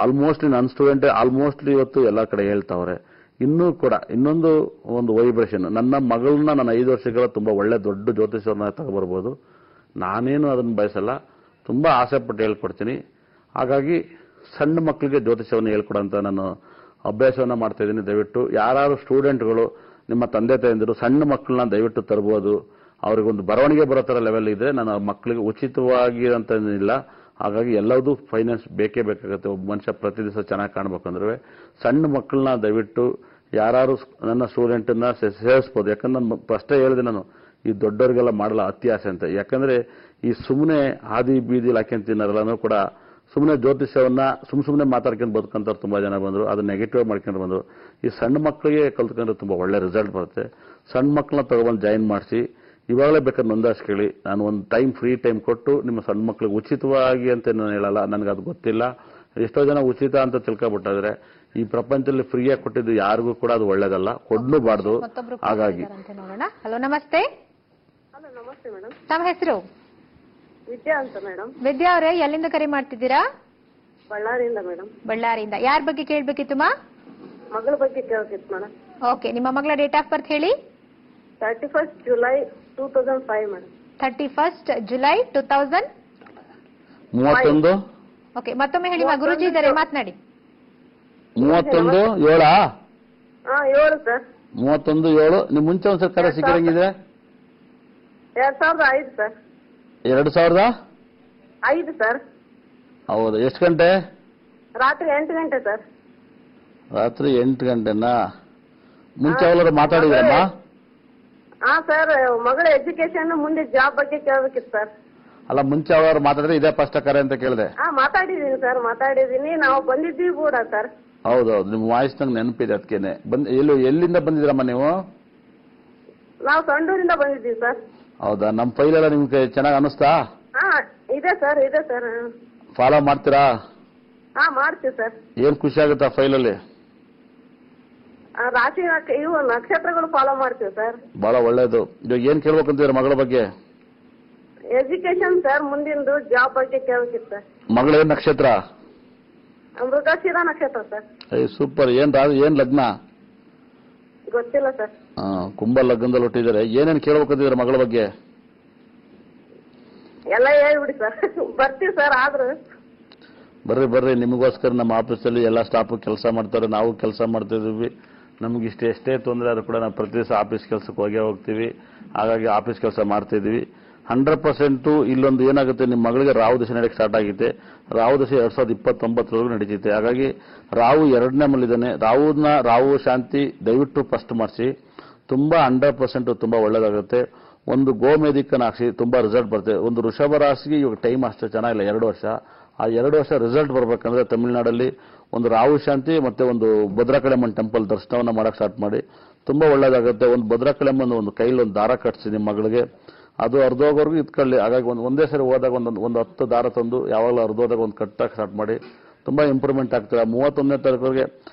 ಆಲ್ಮೋಸ್ಟ್ ನನ್ನ ಸ್ಟೂಡೆಂಟ್ ಆಲ್ಮೋಸ್ಟ್ಲಿ ಇವತ್ತು ಎಲ್ಲ ಕಡೆ ಹೇಳ್ತಾವ್ರೆ. ಇನ್ನೂ ಕೂಡ ಒಂದು ವೈಬ್ರೇಷನ್. ನನ್ನ ಮಗಳನ್ನ ನಾನು 5 ವರ್ಷಗಳ ತುಂಬಾ ಒಳ್ಳೆ ದೊಡ್ಡ ಜ್ಯೋತಿಷರನ್ನ ತಗೊಬರ್ಬೋದು. ನಾನೇನು ಅದನ್ನು ಬಯಸಲ್ಲ, ತುಂಬಾ ಆಸೆ ಪಟ್ಟು ಹೇಳ್ಕೊಡ್ತೀನಿ. ಹಾಗಾಗಿ ಸಣ್ಣ ಮಕ್ಕಳಿಗೆ ಜ್ಯೋತಿಷವನ್ನು ಹೇಳ್ಕೊಡಂತ ನಾನು ಅಭ್ಯಾಸವನ್ನ ಮಾಡ್ತಾ ಇದ್ದೀನಿ. ದಯವಿಟ್ಟು ಯಾರು ಸ್ಟೂಡೆಂಟ್ಗಳು ನಿಮ್ಮ ತಂದೆ ತಾಯಂದಿರು ಸಣ್ಣ ಮಕ್ಕಳನ್ನ ದಯವಿಟ್ಟು ತರಬಹುದು. ಅವ್ರಿಗೊಂದು ಬರವಣಿಗೆ ಬರೋ ತರ ಲೆವೆಲ್ ಇದೆ. ನಾನು ಮಕ್ಕಳಿಗೆ ಉಚಿತವಾಗಿ ಅಂತ ಇಲ್ಲ. ಹಾಗಾಗಿ ಎಲ್ಲದೂ ಫೈನಾನ್ಸ್ ಬೇಕೇ ಬೇಕಾಗುತ್ತೆ. ಒಬ್ಬ ಮನುಷ್ಯ ಪ್ರತಿ ದಿವಸ ಚೆನ್ನಾಗಿ ಕಾಣಬೇಕಂದ್ರೆ ಸಣ್ಣ ಮಕ್ಕಳನ್ನ ದಯವಿಟ್ಟು ಯಾರು ನನ್ನ ಸ್ಟೂಡೆಂಟನ್ನ ಸೇರಿಸ್ಬೋದು. ಯಾಕಂದ್ರೆ ನಾನು ಫಸ್ಟೇ ಹೇಳಿದೆ, ನಾನು ಈ ದೊಡ್ಡವರಿಗೆಲ್ಲ ಮಾಡಲ್ಲ ಅತಿ ಆಸೆ ಅಂತ. ಯಾಕಂದ್ರೆ ಈ ಸುಮ್ಮನೆ ಹಾದಿ ಬೀದಿಲಿ ಹಾಕ್ಯಂತ ತಿನ್ನೋರೆಲ್ಲನೂ ಕೂಡ ಸುಮ್ಮನೆ ಜ್ಯೋತಿಷ್ಯವನ್ನ ಸುಮ್ಮನೆ ಮಾತಾಡ್ಕೊಂಡು ಬದುಕಂತ ತುಂಬಾ ಜನ ಬಂದ್ರು. ಅದು ನೆಗೆಟಿವ್ ಮಾಡ್ಕೊಂಡು ಬಂದ್ರು. ಈ ಸಣ್ಣ ಮಕ್ಕಳಿಗೆ ಕಲ್ತ್ಕೊಂಡ್ರೆ ತುಂಬಾ ಒಳ್ಳೆ ರಿಸಲ್ಟ್ ಬರುತ್ತೆ. ಸಣ್ಣ ಮಕ್ಕಳನ್ನ ತಗೊಬಂದು ಜಾಯಿನ್ ಮಾಡಿಸಿ ಇವಾಗಲೇ ಬೇಕಾದ್ರೆ ನೋಂದಾಯಿಸ್ಕೊಳ್ಳಿ. ನಾನು ಒಂದು ಫ್ರೀ ಟೈಮ್ ಕೊಟ್ಟು ನಿಮ್ಮ ಸಣ್ಣ ಮಕ್ಕಳಿಗೆ ಉಚಿತವಾಗಿ ಅಂತ ನಾನು ಹೇಳಲ್ಲ, ನನಗೆ ಅದು ಗೊತ್ತಿಲ್ಲ. ಎಷ್ಟೋ ಜನ ಉಚಿತ ಅಂತ ತಿಳ್ಕೊಬಿಟ್ಟಿದ್ರೆ ಈ ಪ್ರಪಂಚದಲ್ಲಿ ಫ್ರೀಯಾಗಿ ಕೊಟ್ಟಿದ್ದು ಯಾರಿಗೂ ಕೂಡ ಅದು ಒಳ್ಳೇದಲ್ಲ, ಕೊಡ್ಲೂಬಾರ್ದು. ಹಾಗಾಗಿ ಹಲೋ, ನಮಸ್ತೆ. ಹಲೋ, ನಮಸ್ತೆ ಮೇಡಮ್. ತಮ್ಮ ಹೆಸರು? ವಿದ್ಯಾ ಅಂತ ಮೇಡಮ್. ವಿದ್ಯಾ ಅವರೇ, ಎಲ್ಲಿಂದ ಕರೆ ಮಾಡ್ತಿದ್ದೀರಾ? ಬಳ್ಳಾರಿಯಿಂದ ಮೇಡಮ್. ಬಳ್ಳಾರಿಯಿಂದ. ಯಾರ ಬಗ್ಗೆ ಕೇಳಬೇಕಿತ್ತು ಮಾ? ಮಗಳ ಬಗ್ಗೆ ಕೇಳಬೇಕಿತ್ತು ಮೇಡಮ್. ಓಕೆ, ನಿಮ್ಮ ಮಗಳ ಡೇಟ್ ಆಫ್ ಬರ್ತ್ ಹೇಳಿ. 31st July 2005 madam. 31st July 2031. Okay, ಮತ್ತೊಮ್ಮೆ ಹೇಳಿ ಮಾ. ಗುರುಜಿ ಇದ್ದಾರೆ, ಮಾತನಾಡಿ. 31/7. 7 ಸರ್. 31/7. ನಿಮ್ ಮುಂಚೆ ಒಂದ್ಸಲ ಕರೆ ಸಿಕ್ಕಿರಂಗಿದೆ. 2005 ಸರ್. 2005 ಸರ್. ಹೌದು. ಎಷ್ಟು ಗಂಟೆ? ರಾತ್ರಿ 8 ಗಂಟೆ ಸರ್. ರಾತ್ರಿ 8 ಗಂಟೆನಾ? ಮುಂಚೆ ಅವಳು ಮಾತಾಡಿದ್ರಮ್ಮ? ಸರ್, ಮಗಳ ಎಜುಕೇಶನ್ ಮುಂದೆ ಜಾಬ್ ಬಗ್ಗೆ ಕೇಳಬೇಕಿತ್ತು ಸರ್. ಅಲ್ಲ, ಮುಂಚೆ ಅವರು ಮಾತಾಡಿದ್ರೆ ಇದೇ ಫಸ್ಟ್ ಕರೆ ಅಂತ ಕೇಳಿದೆ. ಮಾತಾಡಿದೀನಿ ಸರ್, ಮಾತಾಡಿದೀನಿ. ನಾವು ಬಂದಿದ್ದೀವಿ ಕೂಡ ಸರ್. ಹೌದೌದು, ನಿಮ್ಮ ವಾಯ್ಸ್ ನಂಗೆ ನೆನಪಿದೆ. ಅದಕ್ಕೇನೆ ಎಲ್ಲಿಂದ ಬಂದಿದ್ದೀರಮ್ಮ ನೀವು? ನಾವು ಸಂಡೂರಿಂದ ಬಂದಿದ್ದೀವಿ ಸರ್. ಹೌದಾ? ನಮ್ಮ ಫೈಲ್ ಎಲ್ಲ ನಿಮ್ಗೆ ಚೆನ್ನಾಗಿ ಅನಿಸ್ತಾ? ಇದೆ ಸರ್, ಇದೆ ಸರ್. ಫಾಲೋ ಮಾಡ್ತೀರಾ? ಮಾಡ್ತೀವಿ ಸರ್. ಏನ್ ಖುಷಿ ಆಗುತ್ತೆ ಆ ಫೈಲಲ್ಲಿ? ರಾಶಿ ಇವು ನಕ್ಷತ್ರಗಳು ಫಾಲೋ ಮಾಡ್ತೀವಿ ಸರ್. ಬಹಳ ಒಳ್ಳೇದು. ಇವಾಗ ಏನ್ ಕೇಳ್ಬೇಕಂತಿದ್ರೆ ಮಗಳ ಬಗ್ಗೆ? ಎಜುಕೇಶನ್ ಸರ್, ಮುಂದಿಂದು ಜಾಬ್ ಬಗ್ಗೆ ಕೇಳಬೇಕಿತ್ತು ಸರ್. ಮಗಳ ನಕ್ಷತ್ರ? ಮೃಗಶಿರ ನಕ್ಷತ್ರ ಸರ್. ಸೂಪರ್. ಏನ್ ಲಗ್ನ? ಗೊತ್ತಿಲ್ಲ ಸರ್. ಕುಂಭ ಲಗ್ನದಲ್ಲಿ ಹುಟ್ಟಿದ್ದಾರೆ. ಏನೇನು ಕೇಳ್ಬೇಕಂತಿದ್ರೆ ಮಗಳ ಬಗ್ಗೆ? ಎಲ್ಲ ಹೇಳ್ಬಿಡಿ ಸರ್. ಬರ್ತೀವಿ ಸರ್. ಆದ್ರೂ ಬರ್ರಿ ನಿಮಗೋಸ್ಕರ ನಮ್ಮ ಆಫೀಸಲ್ಲಿ ಎಲ್ಲ ಸ್ಟಾಫ್ ಕೆಲಸ ಮಾಡ್ತಾರೆ, ನಾವು ಕೆಲಸ ಮಾಡ್ತಾ ಇದೀವಿ. ನಮ್ಗೆ ಎಷ್ಟೇ ತೊಂದರೆ ಆದ್ರೂ ಕೂಡ ನಾವು ಪ್ರತಿ ದಿವಸ ಆಫೀಸ್ ಕೆಲಸಕ್ಕೆ ಹೋಗ್ತೀವಿ. ಹಾಗಾಗಿ ಆಫೀಸ್ ಕೆಲಸ ಮಾಡ್ತಾ ಇದೀವಿ. 100% ಇಲ್ಲೊಂದು ಏನಾಗುತ್ತೆ, ನಿಮ್ಮ ಮಗಳಿಗೆ ರಾಹು ದಶೆ ನಡೆಯಕ್ಕೆ ಸ್ಟಾರ್ಟ್ ಆಗಿತ್ತೆ. ರಾಹು ದಶೆ 2029 ನಡೀತಿದೆ. ಹಾಗಾಗಿ ರಾಹು 2ನೇ ಮಲ್ಲಿದ್ದಾನೆ. ರಾಹು ಶಾಂತಿ ದಯವಿಟ್ಟು ಫಸ್ಟ್ ಮಾಡಿಸಿ. ತುಂಬಾ 100% ತುಂಬಾ ಒಳ್ಳೇದಾಗುತ್ತೆ. ಒಂದು ಗೋಮೇಧಿಕನ ಹಾಕ್ಸಿ, ತುಂಬಾ ರಿಸಲ್ಟ್ ಬರುತ್ತೆ. ಒಂದು ವೃಷಭ ರಾಶಿಗೆ ಇವಾಗ ಟೈಮ್ ಅಷ್ಟು ಚೆನ್ನಾಗಿಲ್ಲ, 2 ವರ್ಷ. ಆ 2 ವರ್ಷ ರಿಸಲ್ಟ್ ಬರ್ಬೇಕಂದ್ರೆ ತಮಿಳುನಾಡಲ್ಲಿ ಒಂದು ರಾಹು ಶಾಂತಿ ಮತ್ತೆ ಒಂದು ಭದ್ರಕಾಳಿಯಮ್ಮನ ಟೆಂಪಲ್ ದರ್ಶನವನ್ನ ಮಾಡಕ್ ಸ್ಟಾರ್ಟ್ ಮಾಡಿ. ತುಂಬಾ ಒಳ್ಳೇದಾಗುತ್ತೆ. ಒಂದು ಭದ್ರಕಾಳಿಯಮ್ಮನ ಒಂದು ಕೈಲಿ ಒಂದು ದಾರ ಕಟ್ಸಿ ನಿಮ್ಮ ಮಗಳಿಗೆ, ಅದು ಅರ್ಧೋಗೋರ್ಗು ಇತ್ಕೊಳ್ಳಿ. ಹಾಗಾಗಿ ಒಂದೇ ಸರಿ ಹೋದಾಗ ಒಂದು 10 ದಾರ ತಂದು ಯಾವಾಗಲೂ ಅರ್ಧೋದಾಗ ಒಂದು ಕಟ್ಟಕ್ಕೆ ಸ್ಟಾರ್ಟ್ ಮಾಡಿ. ತುಂಬಾ ಇಂಪ್ರೂವ್ಮೆಂಟ್ ಆಗ್ತದೆ. 31ನೇ ತಾರೀಕುವರೆಗೆ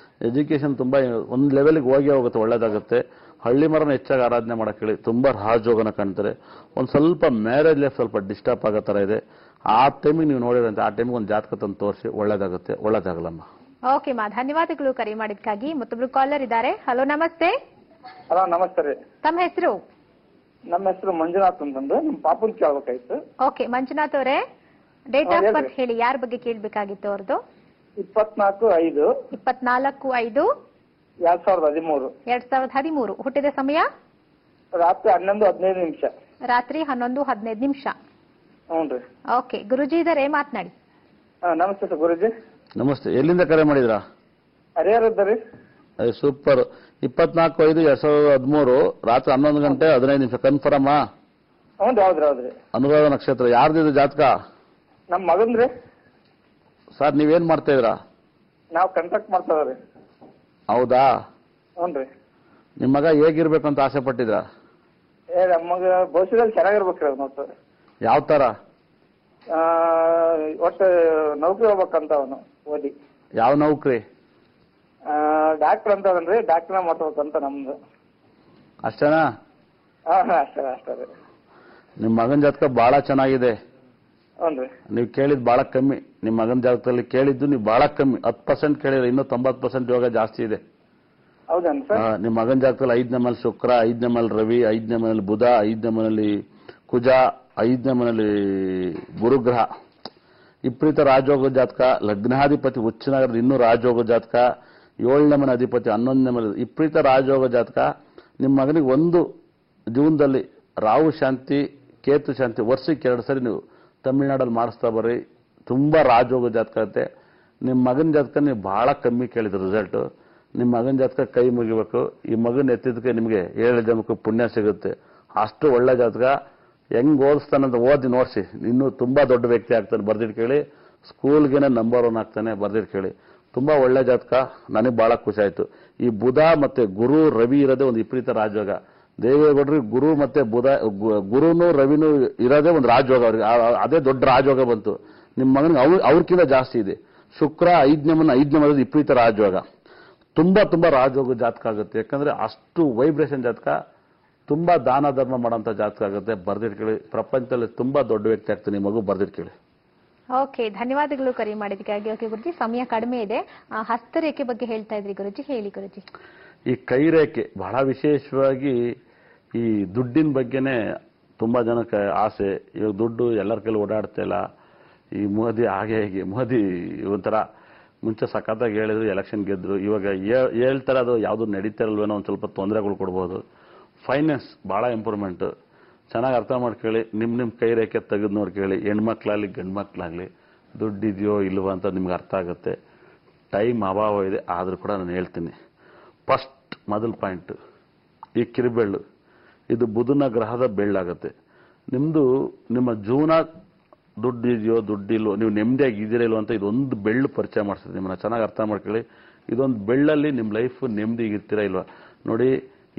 ಎಜುಕೇಶನ್ ತುಂಬಾ ಒಂದು ಲೆವೆಲ್ಗೆ ಹೋಗುತ್ತೆ, ಒಳ್ಳೇದಾಗುತ್ತೆ. ಹಳ್ಳಿ ಮರನ ಹೆಚ್ಚಾಗಿ ಆರಾಧನೆ ಮಾಡಕ್ ಹೇಳಿ. ತುಂಬಾ ರಾಜಯೋಗನ ಕಾಣ್ತಾರೆ. ಒಂದು ಸ್ವಲ್ಪ ಮ್ಯಾರೇಜ್ ಲೈಫ್ ಸ್ವಲ್ಪ ಡಿಸ್ಟರ್ಬ್ ಆಗೋ ತರ ಇದೆ. ಆ ಟೈಮಿಗೆ ನೀವು ನೋಡಿರಂತೆ ಆ ಟೈಮಿಗೆ ಒಂದು ಜಾತಕ ತಂದು ತೋರಿಸಿ, ಒಳ್ಳೇದಾಗುತ್ತೆ. ಒಳ್ಳೇದಾಗಲ್ಲಮ್ಮ. ಓಕೆ ಮಾ, ಧನ್ಯವಾದಗಳು ಕರೆ ಮಾಡಿದ್ಕಾಗಿ. ಮತ್ತೊಬ್ರು ಕಾಲರ್ ಇದ್ದಾರೆ. ಹಲೋ, ನಮಸ್ತೆ. ಹಲೋ, ನಮಸ್ತೆ ರೀ. ತಮ್ಮ ಹೆಸರು? ನಮ್ಮ ಹೆಸರು ಮಂಜುನಾಥ್ ಅಂತಂದು. ನಮ್ಮ ಪಾಪನ್ ಕೇಳ್ಬೇಕಾಯ್ತು. ಓಕೆ ಮಂಜುನಾಥ್ ಅವರೇ, ಡೇಟ್ ಆಫ್ ಬರ್ತ್ ಹೇಳಿ. ಯಾರ ಬಗ್ಗೆ ಕೇಳ್ಬೇಕಾಗಿತ್ತು ಅವ್ರದ್ದು? 24/5. 24/5. 2013. 2013. ಹುಟ್ಟಿದ ಸಮಯ? ರಾತ್ರಿ 11:15. ರಾತ್ರಿ 11:15. ಹ್ಞೂ ರೀ. ಓಕೆ, ಗುರುಜಿ ಇದಾರೆ, ಮಾತನಾಡಿ. ನಮಸ್ತೆ ಸರ್ ಗುರುಜಿ. ನಮಸ್ತೆ. ಎಲ್ಲಿಂದ ಕರೆ ಮಾಡಿದ್ರಾ? ಹರಿಹರ ಇದ್ದಾರೆ. ಸೂಪರ್. 24/5/2013 ರಾತ್ರಿ 11:15 ಕನ್ಫರ್ಮ್? ಹ್ಞೂ ರೀ. ಹೌದ್ರಿ. ಅನುರಾಧ ನಕ್ಷತ್ರ. ಯಾರ್ದಿದೆ ಜಾತಕ? ನಮ್ಮ ಮಗನ್ರಿ. ಸರ್ ನೀವೇನ್ ಮಾಡ್ತಾ ಇದ್ರಾ? ನಾವು ಕಾಂಟ್ರಾಕ್ಟ್ ಮಾಡ್ತಾ ಇದ್ರಿ. ಹೌದಾ? ಹ್ಞೂ ರೀ. ನಿಮ್ಮ ಮಗ ಹೇಗಿರ್ಬೇಕು ಅಂತ ಆಸೆ ಪಟ್ಟಿದ್ರ? ನಮ್ಮ ಮಗ ಭವಿಷ್ಯದಲ್ಲಿ ಚೆನ್ನಾಗಿರ್ಬೇಕ್ರಿ ಅವ್ನು. ಒಟ್ಟು ಯಾವ ತರ? ಒಟ್ಟು ನೌಕರಿ ಹೋಗ್ಬೇಕಂತ ಅವನು ಓದಿ. ಯಾವ ನೌಕರಿ? ಡಾಕ್ಟರ್ ಅಂತ ಅದನ್ರಿ. ಡಾಕ್ಟರ್ನ ಮಾಡ್ಬೇಕಂತ ನಮ್ದು. ಅಷ್ಟೇನಾ? ಅಷ್ಟೇ ರೀ. ನಿಮ್ಮ ಮಗನ ಜಾತಕ ಬಹಳ ಚೆನ್ನಾಗಿದೆ. ಹ್ಞೂ ರೀ. ನೀವು ಕೇಳಿದ್ ಬಹಳ ಕಮ್ಮಿ. ನಿಮ್ಮ ಮಗನ ಜಾತಕದಲ್ಲಿ ಕೇಳಿದ್ದು ನೀವು ಬಹಳ ಕಮ್ಮಿ. 10% ಕೇಳಿದ್ರೆ ಇನ್ನೂ 90% ಯೋಗ ಜಾಸ್ತಿ ಇದೆ. ಹೌದೇನು ಸರ್? ನಿಮ್ಮ ಮಗನ ಜಾತಕದಲ್ಲಿ 5ನೇ ಮನೇಲಿ ಶುಕ್ರ, 5ನೇ ಮನೇಲಿ ರವಿ, 5ನೇ ಮನೇಲಿ ಬುಧ, 5ನೇ ಮನೇಲಿ ಕುಜ, 5ನೇ ಮನೇಲಿ ಗುರುಗ್ರಹ. ವಿಪರೀತ ರಾಜಯೋಗ ಜಾತಕ. ಲಗ್ನಾಧಿಪತಿ ಉಚ್ಚನಾಗಿರೋದು ಇನ್ನೂ ರಾಜಯೋಗ ಜಾತಕ. 7ನೇ ಮನೆ ಅಧಿಪತಿ 11ನೇ ಮನೆ ವಿಪರೀತ ರಾಜಯೋಗ ಜಾತಕ. ನಿಮ್ಮ ಮಗನಿಗೆ ಒಂದು ಜೀವನದಲ್ಲಿ ರಾಹು ಶಾಂತಿ, ಕೇತು ಶಾಂತಿ ವರ್ಷಕ್ಕೆ 2 ಸರಿ ನೀವು ತಮಿಳುನಾಡಲ್ಲಿ ಮಾಡಿಸ್ತಾ ಬರ್ರಿ. ತುಂಬಾ ರಾಜಯೋಗ ಜಾತಕ ಆಗುತ್ತೆ. ನಿಮ್ಮ ಮಗನ ಜಾತಕ ನೀವು ಬಹಳ ಕಮ್ಮಿ ಕೇಳಿದ್ರು ರಿಸಲ್ಟ್. ನಿಮ್ಮ ಮಗನ ಜಾತಕ ಕೈ ಮುಗಿಬೇಕು. ಈ ಮಗನ ಎತ್ತಿದಕ್ಕೆ ನಿಮಗೆ 7 ಜನ್ಮಕ್ಕೂ ಪುಣ್ಯ ಸಿಗುತ್ತೆ. ಅಷ್ಟು ಒಳ್ಳೆ ಜಾತಕ. ಹೆಂಗ್ ಓದಿಸ್ತಾನಂತ ಓದಿ ನೋಡ್ಸಿ. ಇನ್ನೂ ತುಂಬಾ ದೊಡ್ಡ ವ್ಯಕ್ತಿ ಆಗ್ತಾನೆ. ಬರ್ದಿಟ್ಟು ಕೇಳಿ. ಸ್ಕೂಲ್ಗೆನೆ ನಂಬರ್ 1 ಆಗ್ತಾನೆ. ಬರ್ದಿಟ್ಟು ಕೇಳಿ. ತುಂಬಾ ಒಳ್ಳೆ ಜಾತಕ. ನನಗೆ ಬಹಳ ಖುಷಿ ಆಯ್ತು. ಈ ಬುಧ ಮತ್ತೆ ಗುರು ರವಿ ಇರೋದೇ ಒಂದು ವಿಪರೀತ ರಾಜಯೋಗ. ದೇವೇಗೌಡರಿಗೆ ಗುರು ಮತ್ತೆ ಬುಧ, ಗುರುನು ರವಿನೂ ಇರೋದೇ ಒಂದು ರಾಜಯೋಗ. ಅವ್ರಿಗೆ ಅದೇ ದೊಡ್ಡ ರಾಜಯೋಗ ಬಂತು. ನಿಮ್ಮ ಮಗನಿಗೆ ಅವ್ರಕ್ಕಿಂತ ಜಾಸ್ತಿ ಇದೆ. ಶುಕ್ರ 5ನೇ ಮನೆ ವಿಪರೀತ ರಾಜಯೋಗ. ತುಂಬಾ ರಾಜಯೋಗ ಜಾತಕ ಆಗುತ್ತೆ. ಯಾಕಂದ್ರೆ ಅಷ್ಟು ವೈಬ್ರೇಷನ್ ಜಾತಕ. ತುಂಬಾ ದಾನ ಧರ್ಮ ಮಾಡೋಂಥ ಜಾತಕ ಆಗುತ್ತೆ. ಬರ್ದಿಟ್ಟು ಕೇಳಿ. ಪ್ರಪಂಚದಲ್ಲಿ ತುಂಬಾ ದೊಡ್ಡ ವ್ಯಕ್ತಿ ಆಗ್ತಾನೆ ಈ ಮಗು. ಬರ್ದಿಟ್ಟು ಕೇಳಿ. ಓಕೆ, ಧನ್ಯವಾದಗಳು ಕರೆ ಮಾಡಿದ್ದಕ್ಕಾಗಿ. ಓಕೆ ಗುರುಜಿ, ಸಮಯ ಕಡಿಮೆ ಇದೆ. ಹಸ್ತರೇಖೆ ಬಗ್ಗೆ ಹೇಳ್ತಾ ಇದ್ರಿ ಗುರುಜಿ, ಹೇಳಿ ಗುರುಜಿ. ಈ ಕೈರೇಖೆ ಬಹಳ ವಿಶೇಷವಾಗಿ ಈ ದುಡ್ಡಿನ ಬಗ್ಗೆನೇ ತುಂಬಾ ಜನಕ್ಕೆ ಆಸೆ. ಇವಾಗ ದುಡ್ಡು ಎಲ್ಲರ ಕೈಲಿ ಓಡಾಡ್ತಾ ಇಲ್ಲ. ಈ ಮೋದಿ ಹಾಗೆ ಹೀಗೆ. ಮೋದಿ ಒಂಥರ ಮುಂಚೆ ಸಖತ್ತಾಗಿ ಹೇಳಿದ್ರು, ಎಲೆಕ್ಷನ್ ಗೆದ್ರು. ಇವಾಗ ಹೇಳ್ತಾರೆ ಅದು ಯಾವುದು ನಡೀತಾ ಇರಲ್ವೇನೋ, ಒಂದು ಸ್ವಲ್ಪ ತೊಂದರೆಗಳು ಕೊಡ್ಬೋದು. ಫೈನಾನ್ಸ್ ಬಹಳ ಇಂಪ್ರೂವ್ಮೆಂಟ್. ಚೆನ್ನಾಗಿ ಅರ್ಥ ಮಾಡ್ಕೊಳ್ಳಿ. ನಿಮ್ಮ ಕೈ ರೇಖೆ ತೆಗೆದು ನೋಡ್ಕೊಳ್ಳಿ. ಹೆಣ್ಮಕ್ಳಾಗಲಿ ಗಂಡು ಮಕ್ಳಾಗಲಿ ದುಡ್ಡಿದೆಯೋ ಇಲ್ವೋ ಅಂತ ನಿಮ್ಗೆ ಅರ್ಥ ಆಗುತ್ತೆ. ಟೈಮ್ ಅಭಾವ ಇದೆ, ಆದರೂ ಕೂಡ ನಾನು ಹೇಳ್ತೀನಿ. ಫಸ್ಟ್ ಮೊದಲ ಪಾಯಿಂಟ್, ಈ ಕಿರುಬೆಳ್ಳು ಇದು ಬುಧನ ಗ್ರಹದ ಬೆಳ್ಳಾಗುತ್ತೆ. ನಿಮ್ಮದು ನಿಮ್ಮ ಜೀವನ ದುಡ್ಡಿದೆಯೋ ದುಡ್ಡಿಲ್ವೋ, ನೀವು ನೆಮ್ಮದಿಯಾಗಿ ಇದ್ದೀರಾ ಇಲ್ವೋ ಅಂತ ಇದೊಂದು ಬೆಳ್ಳು ಪರಿಚಯ ಮಾಡಿಸ್ತದೆ ನಿಮ್ಮನ್ನ. ಚೆನ್ನಾಗಿ ಅರ್ಥ ಮಾಡ್ಕೊಳ್ಳಿ. ಇದೊಂದು ಬೆಳ್ಳಲ್ಲಿ ನಿಮ್ಮ ಲೈಫ್ ನೆಮ್ಮದಿಗೆ ಇರ್ತೀರಾ ಇಲ್ವಾ ನೋಡಿ.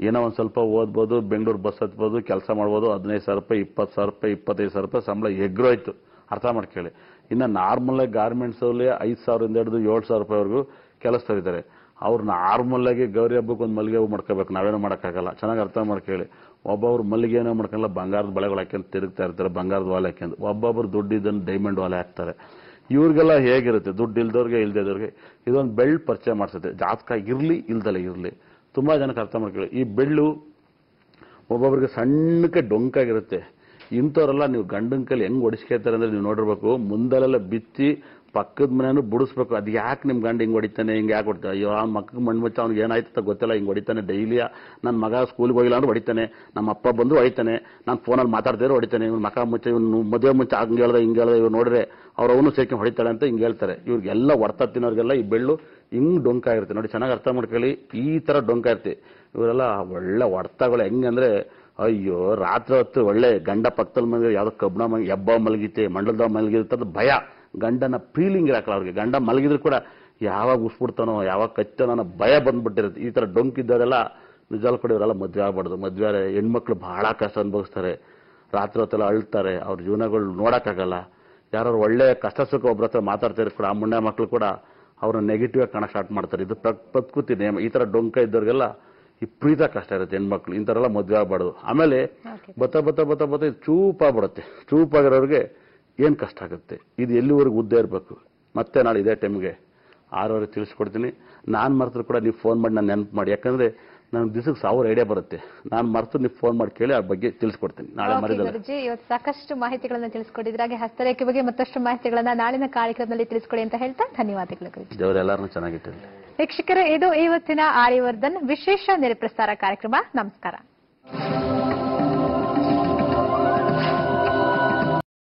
ಏನೋ ಒಂದು ಸ್ವಲ್ಪ ಓದ್ಬೋದು, ಬೆಂಗಳೂರು ಬಸ್ ಹತ್ಬೋದು, ಕೆಲಸ ಮಾಡ್ಬೋದು. 15,000 ರೂಪಾಯಿ, 20,000 ರೂಪಾಯಿ, 25,000 ರೂಪಾಯಿ ಸಂಬಳ ಎಗ್ರೋಯ್ತು. ಅರ್ಥ ಮಾಡ್ಕೊಳ್ಳಿ. ಇನ್ನು ನಾರ್ಮಲ್ ಆಗಿ ಗಾರ್ಮೆಂಟ್ಸ್ ಅಲ್ಲಿ 5,000 ಹಿಡಿದು 7,000 ರೂಪಾಯಿವರೆಗೂ ಕೆಲಸದಲ್ಲಿದ್ದಾರೆ. ಅವ್ರು ನಾರ್ಮಲ್ ಆಗಿ ಗೌರಿ ಹಬ್ಬಕ್ಕೆ ಒಂದು ಮಲ್ಲಿಗೆ ಹೂ ಮಾಡ್ಕೋಬೇಕು. ನಾವೇನೋ ಮಾಡೋಕ್ಕಾಗಲ್ಲ. ಚೆನ್ನಾಗಿ ಅರ್ಥ ಮಾಡ್ಕೊಳ್ಳಿ. ಒಬ್ಬೊಬ್ರು ಮಲ್ಲಿಗೆನ ಮಾಡ್ಕೊಂಡ್ಲ ಬಂಗಾರದ ಬಳೆಗಳು ಹಾಕ್ಯಂತ ತಿರುಗ್ತಾ ಇರ್ತಾರೆ, ಬಂಗಾರದ ವಾಲೆ ಹಾಕ್ಯಂತ. ಒಬ್ಬೊಬ್ರು ದುಡ್ಡಿದ್ದನ್ನು ಡೈಮಂಡ್ ವಾಲೆ ಹಾಕ್ತಾರೆ. ಇವ್ರಿಗೆಲ್ಲ ಹೇಗಿರುತ್ತೆ, ದುಡ್ಡು ಇಲ್ದವ್ರಿಗೆ ಇಲ್ದೇದವ್ರಿಗೆ ಇದೊಂದು ಬೆಳ್ಳು ಪರಿಚಯ ಮಾಡಿಸುತ್ತೆ. ಜಾತಕ ಇರಲಿ ಇಲ್ದಲೆ ಇರಲಿ, ತುಂಬಾ ಜನಕ್ಕೆ ಅರ್ಥ ಮಾಡ್ಕೊಳ್ಳಿ. ಈ ಬೆಳ್ಳು ಒಬ್ಬೊಬ್ರಿಗೆ ಸಣ್ಣಕ್ಕೆ ಡೊಂಕಾಗಿರುತ್ತೆ. ಇಂಥವ್ರೆಲ್ಲ ನೀವು ಗಂಡನ ಕೈಲಿ ಹೆಂಗ್ ಹೊಡಿಸ್ಕೇತಾರೆ ಅಂದ್ರೆ ನೀವು ನೋಡಿರ್ಬೇಕು. ಮುಂದಲೆಲ್ಲ ಬಿಚ್ಚಿ ಪಕ್ಕದ ಮನೆಯೂ ಬಿಡಿಸ್ಬೇಕು. ಅದು ಯಾಕೆ ನಿಮ್ ಗಂಡ ಹಿಂಗ್ ಹೊಡಿತಾನೆ, ಹಿಂಗೆ ಯಾಕೆ ಹೊಡಿತಾನೆ, ಅಯ್ಯೋ ಆ ಮಕ್ಕಳು ಮಣ್ಣು ಮುಚ್ಚ ಅವ್ನಿಗೆ ಏನಾಯ್ತ ಗೊತ್ತಿಲ್ಲ, ಹಿಂಗೆ ಹೊಡಿತಾನೆ ಡೈಲಿಯ. ನನ್ನ ಮಗ ಸ್ಕೂಲ್ಗೆ ಹೋಗಿಲ್ಲ ಅಂದ್ರೆ ಹೊಡಿತಾನೆ, ನಮ್ಮ ಅಪ್ಪ ಬಂದು ಹೊಡಿತಾನೆ, ನಾನು ಫೋನಲ್ಲಿ ಮಾತಾಡ್ತಿದ್ರೆ ಹೊಡಿತಾನೆ, ಇವ್ನ ಮಕ ಮುಚ್ಚ, ಇವ್ನು ಮದುವೆ ಮುಂಚೆ ಹಂಗೆ ಹೇಳ್ದೆ ಹಿಂಗೆ ಹೇಳ್ದೆ, ಇವ್ರು ನೋಡ್ರೆ ಅವ್ರು ಅವನು ಸೇರ್ಕೊಂಡು ಹೊಡಿತಾಳೆ ಅಂತ ಹಿಂಗೆ ಹೇಳ್ತಾರೆ. ಇವ್ರಿಗೆಲ್ಲ ಹೊಡ್ತಾ ತಿನ್ನೋರಿಗೆಲ್ಲ ಈ ಬೆಳ್ಳು ಹಿಂಗ್ ಡೊಂಕ ಇರುತ್ತೆ ನೋಡಿ. ಚೆನ್ನಾಗಿ ಅರ್ಥ ಮಾಡ್ಕೊಳ್ಳಿ, ಈ ತರ ಡೊಂಕ ಇರ್ತಿ. ಇವರೆಲ್ಲ ಒಳ್ಳೆ ಹೊಡ್ತಾಗಳು ಹೆಂಗಂದ್ರೆ, ಅಯ್ಯೋ ರಾತ್ರಿ ಹೊತ್ತು ಒಳ್ಳೆ ಗಂಡ ಪಕ್ಕದಲ್ಲಿ ಮಲಗಿ ಯಾವ್ದೋ ಕಬ್ಬಣ ಎಬ್ಬ ಮಲಗಿತೆ, ಮಂಡಲದ ಮಲಗಿರುತ್ತೆ ಅಂತ ಭಯ. ಗಂಡನ ಫೀಲಿಂಗ್ ಇರಾಕಲ್ಲ ಅವ್ರಿಗೆ. ಗಂಡ ಮಲಗಿದ್ರು ಕೂಡ ಯಾವಾಗ ಉಸ್ಬಿಡ್ತಾನೋ, ಯಾವಾಗ ಕಚ್ಚನೋ ಅನ್ನೋ ಭಯ ಬಂದ್ಬಿಟ್ಟಿರುತ್ತೆ. ಈ ತರ ಡೊಂಕಿದ್ದವರೆಲ್ಲ ನಿಜವಾಗ್ಲೂ ಕೂಡ ಇವರೆಲ್ಲ ಮದ್ವೆ ಆಗ್ಬಾರ್ದು. ಮದ್ವೆ ಹೆಣ್ಮಕ್ಳು ಬಹಳ ಕಷ್ಟ ಅನುಭವಿಸ್ತಾರೆ, ರಾತ್ರಿ ಹೊತ್ತೆಲ್ಲ ಅಳ್ತಾರೆ, ಅವ್ರ ಜೀವನಗಳು ನೋಡಕ್ಕಾಗಲ್ಲ. ಯಾರು ಒಳ್ಳೆ ಕಷ್ಟ ಸುಖ ಒಬ್ರ ಹತ್ರ ಮಾತಾಡ್ತಾರೆ ಕೂಡ ಆ ಮುಂಡೆ ಮಕ್ಳು ಕೂಡ ಅವ್ರನ್ನ ನೆಗೆಟಿವ್ ಆಗಿ ಕಾಣಕ್ ಸ್ಟಾರ್ಟ್ ಮಾಡ್ತಾರೆ. ಇದು ಪ್ರಕೃತಿ ನೇಮ. ಈ ತರ ಡೊಂಕ ಇದ್ದವ್ರಿಗೆಲ್ಲ ವಿಪರೀತ ಕಷ್ಟ ಇರುತ್ತೆ ಹೆಣ್ಮಕ್ಳು. ಇಂಥವ್ರೆಲ್ಲ ಮದ್ವೆ ಆಗ್ಬಾರ್ದು. ಆಮೇಲೆ ಬತ್ತ ಬತ್ತ ಬತ್ತ ಬತ್ತ ಇದು ಚೂಪಾಗ್ಬಿಡುತ್ತೆ. ಚೂಪಾಗಿರೋರಿಗೆ ಏನ್ ಕಷ್ಟ ಆಗುತ್ತೆ, ಇದು ಎಲ್ಲಿವರೆಗೂ ಉದ್ದ ಇರಬೇಕು. ಮತ್ತೆ ನಾಳೆ ಇದೇ ಟೈಮ್ಗೆ 6 ತಿಳಿಸ್ಕೊಡ್ತೀನಿ. ನಾನು ಮರೆತರು ಕೂಡ ನೀವು ಫೋನ್ ಮಾಡಿ ನಾನು ನೆನಪು ಮಾಡಿ, ಯಾಕಂದ್ರೆ ನನ್ನ ದಿವಸಕ್ಕೆ 1000 ಐಡಿಯಾ ಬರುತ್ತೆ. ನಾನು ಮರೆತು ನೀವು ಫೋನ್ ಮಾಡಿ ಕೇಳಿ ಆ ಬಗ್ಗೆ ತಿಳಿಸ್ಕೊಡ್ತೀನಿ. ನಾಳೆ ಮರಿದಲ್ಲ. ಇವತ್ತು ಸಾಕಷ್ಟು ಮಾಹಿತಿಗಳನ್ನ ತಿಳಿಸ್ಕೊಟ್ಟಿದ್ರೆ, ಹಾಗೆ ಹಸ್ತರೇಖೆ ಬಗ್ಗೆ ಮತ್ತಷ್ಟು ಮಾಹಿತಿಗಳನ್ನ ನಾಳಿನ ಕಾರ್ಯಕ್ರಮದಲ್ಲಿ ತಿಳಿಸ್ಕೊಡಿ ಅಂತ ಹೇಳ್ತಾ ಧನ್ಯವಾದಗಳು ಗುರುಜಿ. ದೇವರೆಲ್ಲರನ್ನೂ ಚೆನ್ನಾಗಿಟ್ಟಿರಲಿ. ವೀಕ್ಷಕರೇ, ಇದು ಇವತ್ತಿನ ಆರ್ಯವರ್ಧನ್ ವಿಶೇಷ ನೇರ ಪ್ರಸಾರ ಕಾರ್ಯಕ್ರಮ. ನಮಸ್ಕಾರ.